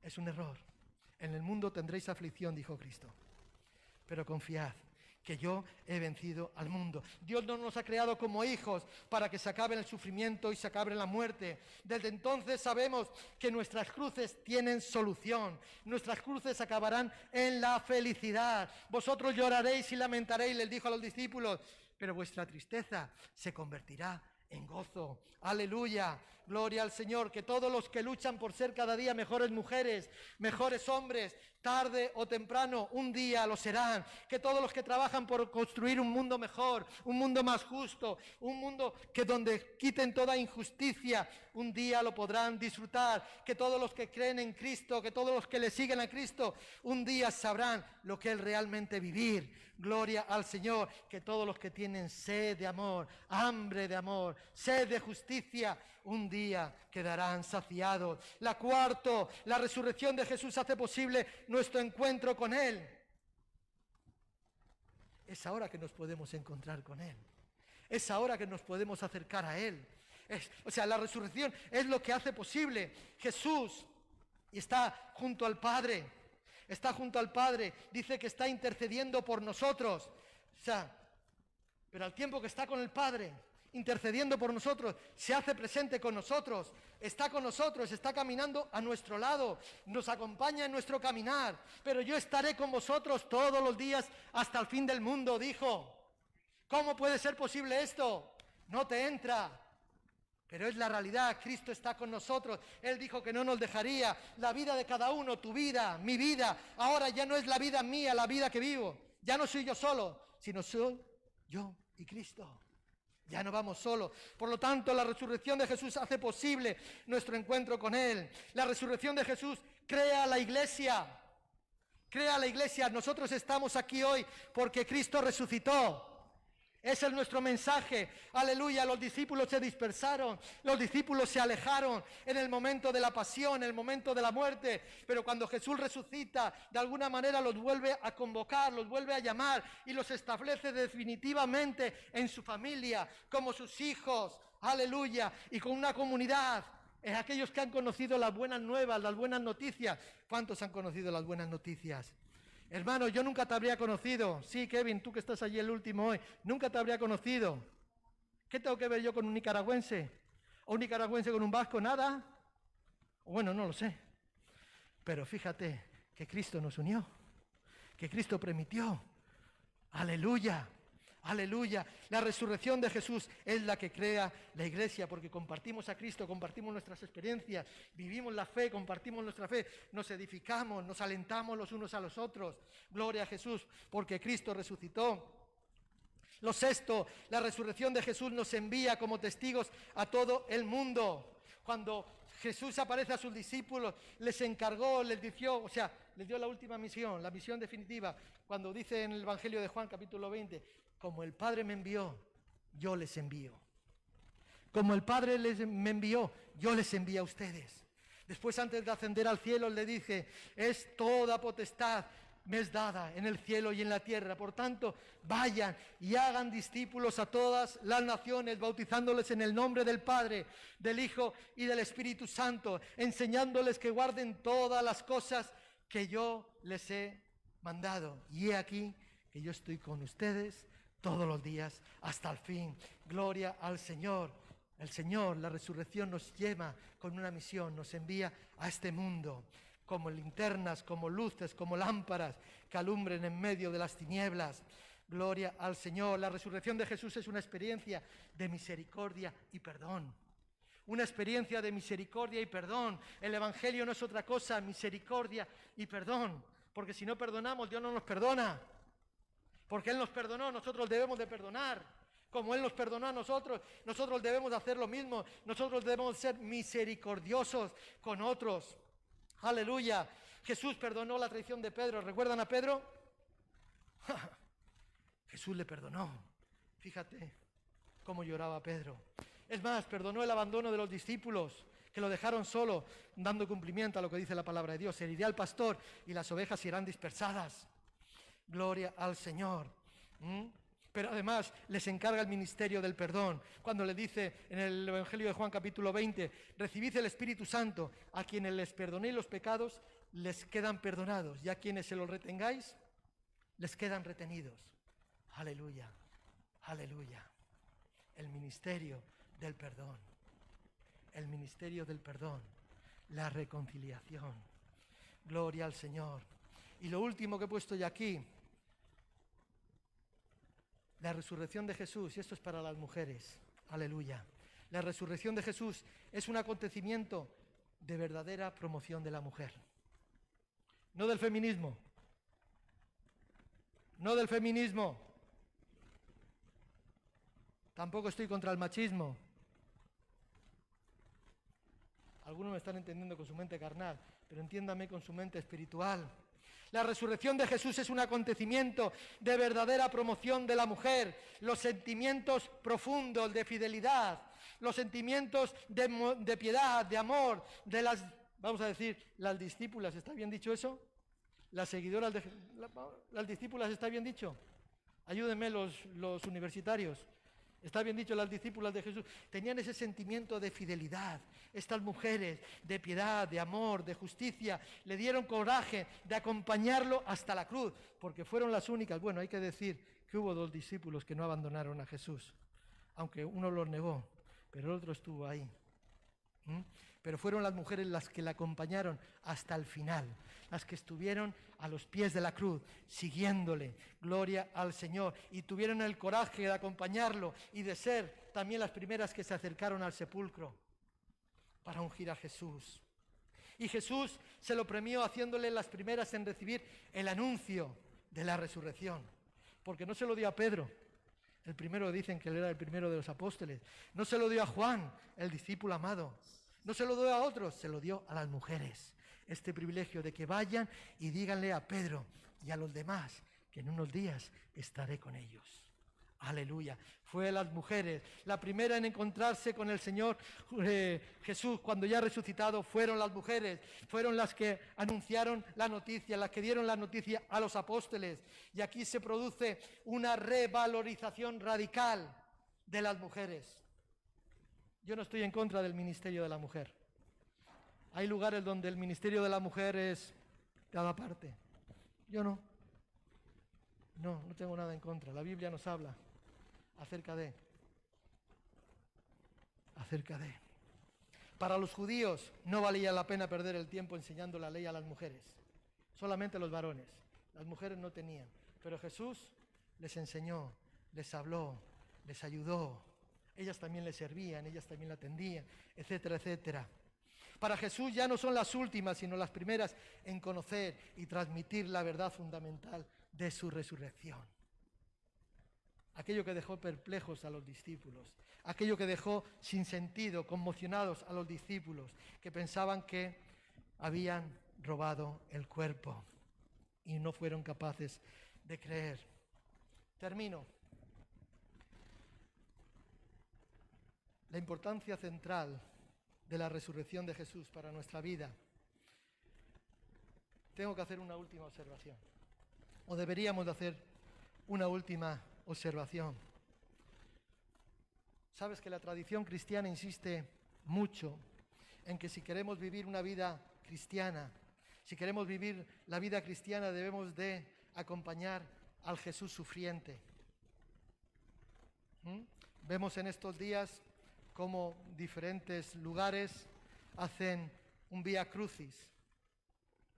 Es un error. En el mundo tendréis aflicción, dijo Cristo. Pero confiad, que yo he vencido al mundo. Dios no nos ha creado como hijos para que se acabe el sufrimiento y se acabe la muerte. Desde entonces sabemos que nuestras cruces tienen solución. Nuestras cruces acabarán en la felicidad. Vosotros lloraréis y lamentaréis, les dijo a los discípulos, pero vuestra tristeza se convertirá en gozo. Aleluya, gloria al Señor. Que todos los que luchan por ser cada día mejores mujeres, mejores hombres, tarde o temprano, un día lo serán. Que todos los que trabajan por construir un mundo mejor, un mundo más justo, un mundo que donde quiten toda injusticia, un día lo podrán disfrutar. Que todos los que creen en Cristo, que todos los que le siguen a Cristo, un día sabrán lo que es realmente vivir. Gloria al Señor. Que todos los que tienen sed de amor, hambre de amor, sed de justicia, un día quedarán saciados. La cuarta, la resurrección de Jesús hace posible nuestro encuentro con Él. Es ahora que nos podemos encontrar con Él. Es ahora que nos podemos acercar a Él. La resurrección es lo que hace posible. Jesús está junto al Padre. Está junto al Padre. Dice que está intercediendo por nosotros. Pero al tiempo que está con el Padre, intercediendo por nosotros, se hace presente con nosotros, está con nosotros, está caminando a nuestro lado, nos acompaña en nuestro caminar. Pero yo estaré con vosotros todos los días hasta el fin del mundo, dijo. ¿Cómo puede ser posible esto? No te entra. Pero es la realidad, Cristo está con nosotros. Él dijo que no nos dejaría. La vida de cada uno, tu vida, mi vida, ahora ya no es la vida mía, la vida que vivo. Ya no soy yo solo, sino soy yo y Cristo. Ya no vamos solos. Por lo tanto, la resurrección de Jesús hace posible nuestro encuentro con Él. La resurrección de Jesús crea la iglesia. Crea la iglesia. Nosotros estamos aquí hoy porque Cristo resucitó. Ese es nuestro mensaje. Aleluya. Los discípulos se dispersaron. Los discípulos se alejaron en el momento de la pasión, en el momento de la muerte. Pero cuando Jesús resucita, de alguna manera los vuelve a convocar, los vuelve a llamar y los establece definitivamente en su familia, como sus hijos. Aleluya. Y con una comunidad. Es aquellos que han conocido las buenas nuevas, las buenas noticias. ¿Cuántos han conocido las buenas noticias? Hermano, yo nunca te habría conocido. Sí, Kevin, tú que estás allí el último hoy, nunca te habría conocido. ¿Qué tengo que ver yo con un nicaragüense? ¿O un nicaragüense con un vasco? Nada. Bueno, no lo sé. Pero fíjate que Cristo nos unió, que Cristo permitió. Aleluya, aleluya. La resurrección de Jesús es la que crea la iglesia, porque compartimos a Cristo, compartimos nuestras experiencias, vivimos la fe, compartimos nuestra fe, nos edificamos, nos alentamos los unos a los otros. Gloria a Jesús, porque Cristo resucitó. Lo sexto, la resurrección de Jesús nos envía como testigos a todo el mundo. Cuando Jesús aparece a sus discípulos, les encargó, les dio, les dio la última misión, la misión definitiva. Cuando dice en el Evangelio de Juan, capítulo 20, como el Padre me envió, yo les envío. Como el Padre me envió, yo les envío a ustedes. Después, antes de ascender al cielo, le dice, es toda potestad me es dada en el cielo y en la tierra. Por tanto, vayan y hagan discípulos a todas las naciones, bautizándoles en el nombre del Padre, del Hijo y del Espíritu Santo, enseñándoles que guarden todas las cosas que yo les he mandado. Y he aquí que yo estoy con ustedes todos los días hasta el fin. Gloria al Señor. El Señor, la resurrección nos lleva con una misión, nos envía a este mundo como linternas, como luces, como lámparas que alumbren en medio de las tinieblas. Gloria al Señor. La resurrección de Jesús es una experiencia de misericordia y perdón. Una experiencia de misericordia y perdón. El Evangelio no es otra cosa, misericordia y perdón. Porque si no perdonamos, Dios no nos perdona. Porque Él nos perdonó, nosotros debemos de perdonar. Como Él nos perdonó a nosotros, nosotros debemos de hacer lo mismo. Nosotros debemos ser misericordiosos con otros. Aleluya. Jesús perdonó la traición de Pedro. ¿Recuerdan a Pedro? Jesús le perdonó. Fíjate cómo lloraba Pedro. Es más, perdonó el abandono de los discípulos que lo dejaron solo, dando cumplimiento a lo que dice la palabra de Dios. Se herirá el pastor y las ovejas irán dispersadas. Gloria al Señor. Pero además les encarga el ministerio del perdón. Cuando le dice en el Evangelio de Juan capítulo 20, recibid el Espíritu Santo, a quienes les perdonéis los pecados, les quedan perdonados, y a quienes se los retengáis, les quedan retenidos. Aleluya, aleluya. El ministerio del perdón, el ministerio del perdón, la reconciliación. Gloria al Señor. Y lo último que he puesto ya aquí, la resurrección de Jesús, y esto es para las mujeres, aleluya. La resurrección de Jesús es un acontecimiento de verdadera promoción de la mujer. No del feminismo. No del feminismo. Tampoco estoy contra el machismo. Algunos me están entendiendo con su mente carnal, pero entiéndame con su mente espiritual. La resurrección de Jesús es un acontecimiento de verdadera promoción de la mujer. Los sentimientos profundos de fidelidad, los sentimientos de piedad, de amor, de las, vamos a decir, las discípulas, ¿está bien dicho eso? Las seguidoras de las discípulas, ¿está bien dicho? Ayúdenme los universitarios. Está bien dicho, las discípulas de Jesús tenían ese sentimiento de fidelidad. Estas mujeres de piedad, de amor, de justicia, le dieron coraje de acompañarlo hasta la cruz, porque fueron las únicas. Bueno, hay que decir que hubo 2 discípulos que no abandonaron a Jesús, aunque uno los negó, pero el otro estuvo ahí. Pero fueron las mujeres las que la acompañaron hasta el final, las que estuvieron a los pies de la cruz, siguiéndole, gloria al Señor, y tuvieron el coraje de acompañarlo y de ser también las primeras que se acercaron al sepulcro para ungir a Jesús. Y Jesús se lo premió haciéndole las primeras en recibir el anuncio de la resurrección, porque no se lo dio a Pedro. El primero, dicen que él era el primero de los apóstoles. No se lo dio a Juan, el discípulo amado. No se lo dio a otros, se lo dio a las mujeres. Este privilegio de que vayan y díganle a Pedro y a los demás que en unos días estaré con ellos. Aleluya. Fue a las mujeres. La primera en encontrarse con el Señor Jesús cuando ya resucitado fueron las mujeres. Fueron las que anunciaron la noticia, las que dieron la noticia a los apóstoles. Y aquí se produce una revalorización radical de las mujeres. Yo no estoy en contra del ministerio de la mujer. Hay lugares donde el ministerio de la mujer es cada parte. Yo no. No tengo nada en contra. La Biblia nos habla acerca de. acerca de. Para los judíos no valía la pena perder el tiempo enseñando la ley a las mujeres, solamente los varones. Las mujeres no tenían, pero Jesús les enseñó, les habló, les ayudó. Ellas también le servían, ellas también la atendían, etcétera, etcétera. Para Jesús ya no son las últimas, sino las primeras en conocer y transmitir la verdad fundamental de su resurrección. Aquello que dejó perplejos a los discípulos, aquello que dejó sin sentido, conmocionados a los discípulos, que pensaban que habían robado el cuerpo y no fueron capaces de creer. Termino. La importancia central de la resurrección de Jesús para nuestra vida. Tengo que hacer una última observación, o deberíamos de hacer una última observación. Sabes que la tradición cristiana insiste mucho en que si queremos vivir una vida cristiana, si queremos vivir la vida cristiana, debemos de acompañar al Jesús sufriente. Vemos en estos días cómo diferentes lugares hacen un Vía Crucis.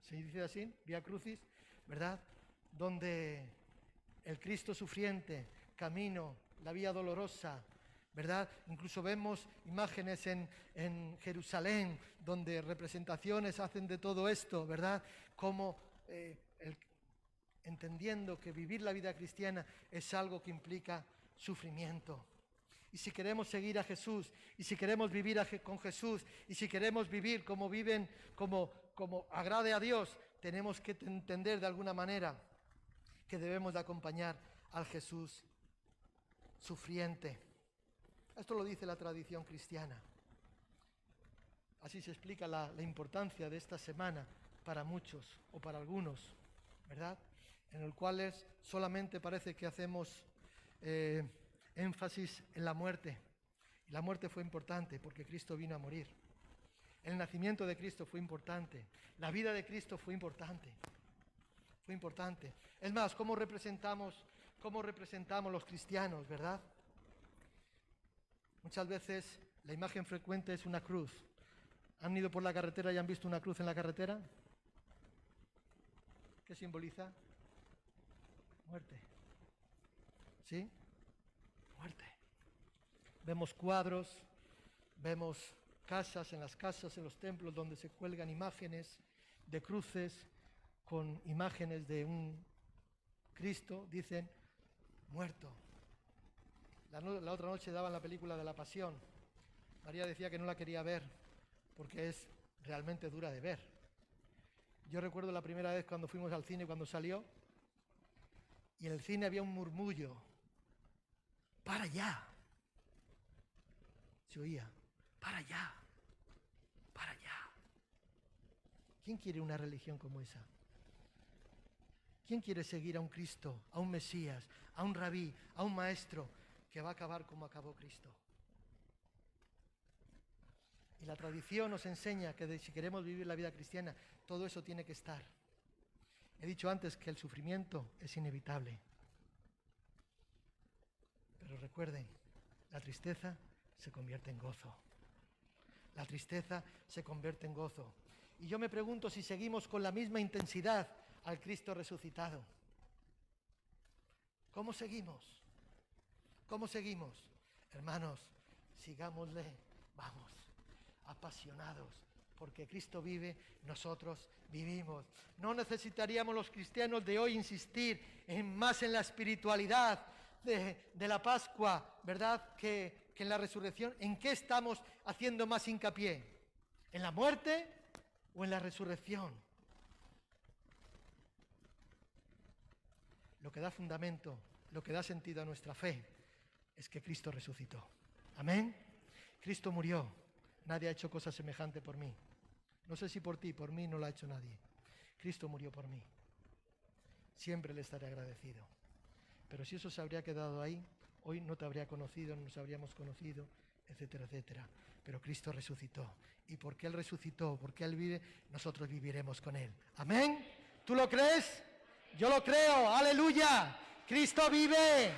¿Se dice así? Vía Crucis, ¿verdad? Donde el Cristo sufriente, camino, la vía dolorosa, ¿verdad? Incluso vemos imágenes en Jerusalén, donde representaciones hacen de todo esto, ¿verdad? Como entendiendo que vivir la vida cristiana es algo que implica sufrimiento. Y si queremos seguir a Jesús, y si queremos vivir con Jesús, y si queremos vivir como viven, como agrade a Dios, tenemos que entender de alguna manera que debemos de acompañar al Jesús sufriente. Esto lo dice la tradición cristiana. Así se explica la importancia de esta semana para muchos o para algunos, ¿verdad? En el cual solamente parece que hacemos énfasis en la muerte. Y la muerte fue importante porque Cristo vino a morir. El nacimiento de Cristo fue importante. La vida de Cristo fue importante. Fue importante. Es más, ¿cómo representamos los cristianos, verdad? Muchas veces la imagen frecuente es una cruz. ¿Han ido por la carretera y han visto una cruz en la carretera? ¿Qué simboliza? Muerte. ¿Sí? Muerte. Vemos cuadros, vemos casas, en las casas, en los templos, donde se cuelgan imágenes de cruces con imágenes de un Cristo, dicen, muerto. La otra noche daban la película de la Pasión. María decía que no la quería ver porque es realmente dura de ver. Yo recuerdo la primera vez cuando fuimos al cine, cuando salió, y en el cine había un murmullo. ¡Para ya! Se oía. ¡Para ya! ¡Para ya! ¿Quién quiere una religión como esa? ¿Quién quiere seguir a un Cristo, a un Mesías, a un rabí, a un maestro que va a acabar como acabó Cristo? Y la tradición nos enseña que si queremos vivir la vida cristiana, todo eso tiene que estar. He dicho antes que el sufrimiento es inevitable. Pero recuerden, la tristeza se convierte en gozo. La tristeza se convierte en gozo. Y yo me pregunto si seguimos con la misma intensidad al Cristo resucitado. ¿Cómo seguimos? ¿Cómo seguimos? Hermanos, sigámosle, vamos, apasionados, porque Cristo vive, nosotros vivimos. No necesitaríamos los cristianos de hoy insistir más en la espiritualidad de la Pascua, ¿verdad?, que en la resurrección. ¿En qué estamos haciendo más hincapié? ¿En la muerte o en la resurrección? Lo que da fundamento, lo que da sentido a nuestra fe es que Cristo resucitó. Amén. Cristo murió. Nadie ha hecho cosa semejante por mí. No sé si por ti, por mí no lo ha hecho nadie. Cristo murió por mí. Siempre le estaré agradecido. Pero si eso se habría quedado ahí, hoy no te habría conocido, no nos habríamos conocido, etcétera, etcétera. Pero Cristo resucitó. Y porque Él resucitó, porque Él vive, nosotros viviremos con Él. Amén. ¿Tú lo crees? Yo lo creo. Aleluya. Cristo vive.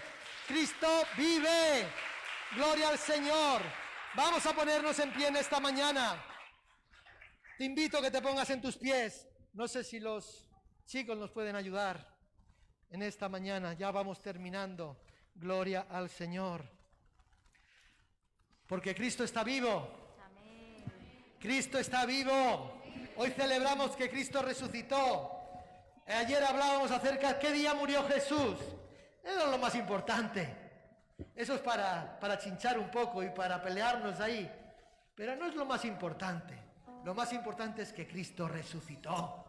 Cristo vive. Gloria al Señor. Vamos a ponernos en pie en esta mañana. Te invito a que te pongas en tus pies. No sé si los chicos nos pueden ayudar en esta mañana. Ya vamos terminando. Gloria al Señor. Porque Cristo está vivo. Amén. Cristo está vivo. Hoy celebramos que Cristo resucitó. Ayer hablábamos acerca de qué día murió Jesús. Eso es lo más importante. Eso es para chinchar un poco y para pelearnos ahí. Pero no es lo más importante. Lo más importante es que Cristo resucitó.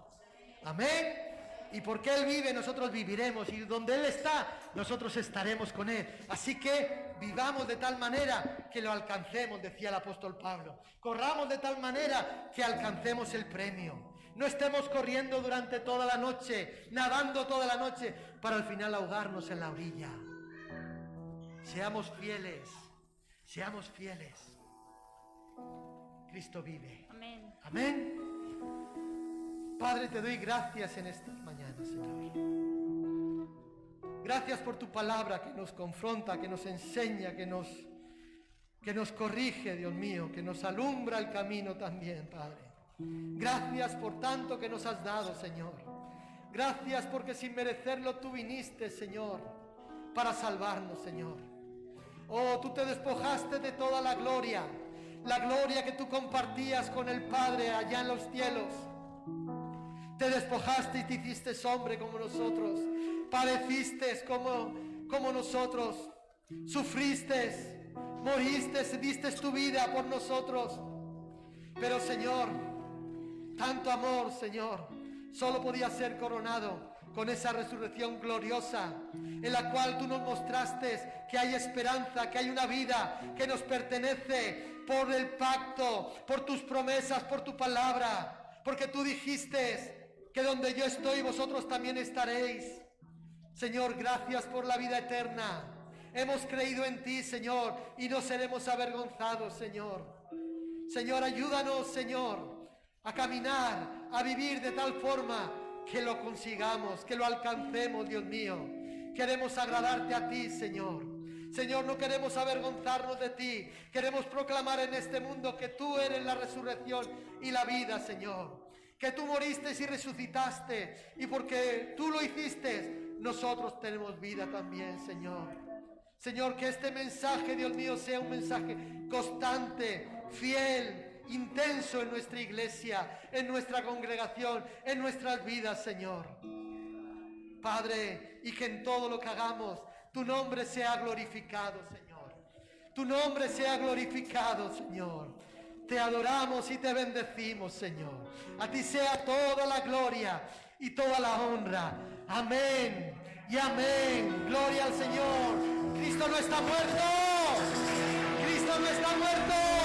Amén. Y porque Él vive, nosotros viviremos. Y donde Él está, nosotros estaremos con Él. Así que vivamos de tal manera que lo alcancemos, decía el apóstol Pablo. Corramos de tal manera que alcancemos el premio. No estemos corriendo durante toda la noche, nadando toda la noche, para al final ahogarnos en la orilla. Seamos fieles, seamos fieles. Cristo vive. Amén. Amén. Padre, te doy gracias en esta mañana, Señor. Gracias por tu palabra que nos confronta, que nos enseña, que nos corrige, Dios mío, que nos alumbra el camino también, Padre. Gracias por tanto que nos has dado, Señor. Gracias porque sin merecerlo tú viniste, Señor, para salvarnos, Señor. Oh, tú te despojaste de toda la gloria que tú compartías con el Padre allá en los cielos. Te despojaste y te hiciste hombre como nosotros. Padeciste como nosotros. Sufriste, moriste, diste tu vida por nosotros. Pero, Señor, tanto amor, Señor, solo podía ser coronado con esa resurrección gloriosa en la cual tú nos mostraste que hay esperanza, que hay una vida que nos pertenece por el pacto, por tus promesas, por tu palabra, porque tú dijiste que donde yo estoy vosotros también estaréis. Señor, gracias por la vida eterna. Hemos creído en ti, Señor, y no seremos avergonzados, Señor. Señor, ayúdanos, Señor, a caminar, a vivir de tal forma que lo consigamos, que lo alcancemos, Dios mío. Queremos agradarte a ti, Señor. Señor, no queremos avergonzarnos de ti. Queremos proclamar en este mundo que tú eres la resurrección y la vida, Señor. Que tú moriste y resucitaste. Y porque tú lo hiciste, nosotros tenemos vida también, Señor. Señor, que este mensaje, Dios mío, sea un mensaje constante, fiel, intenso en nuestra iglesia, en nuestra congregación, en nuestras vidas, Señor. Padre, y que en todo lo que hagamos, tu nombre sea glorificado, Señor. Tu nombre sea glorificado, Señor. Te adoramos y te bendecimos, Señor. A ti sea toda la gloria y toda la honra. Amén y amén. Gloria al Señor. Cristo no está muerto. Cristo no está muerto.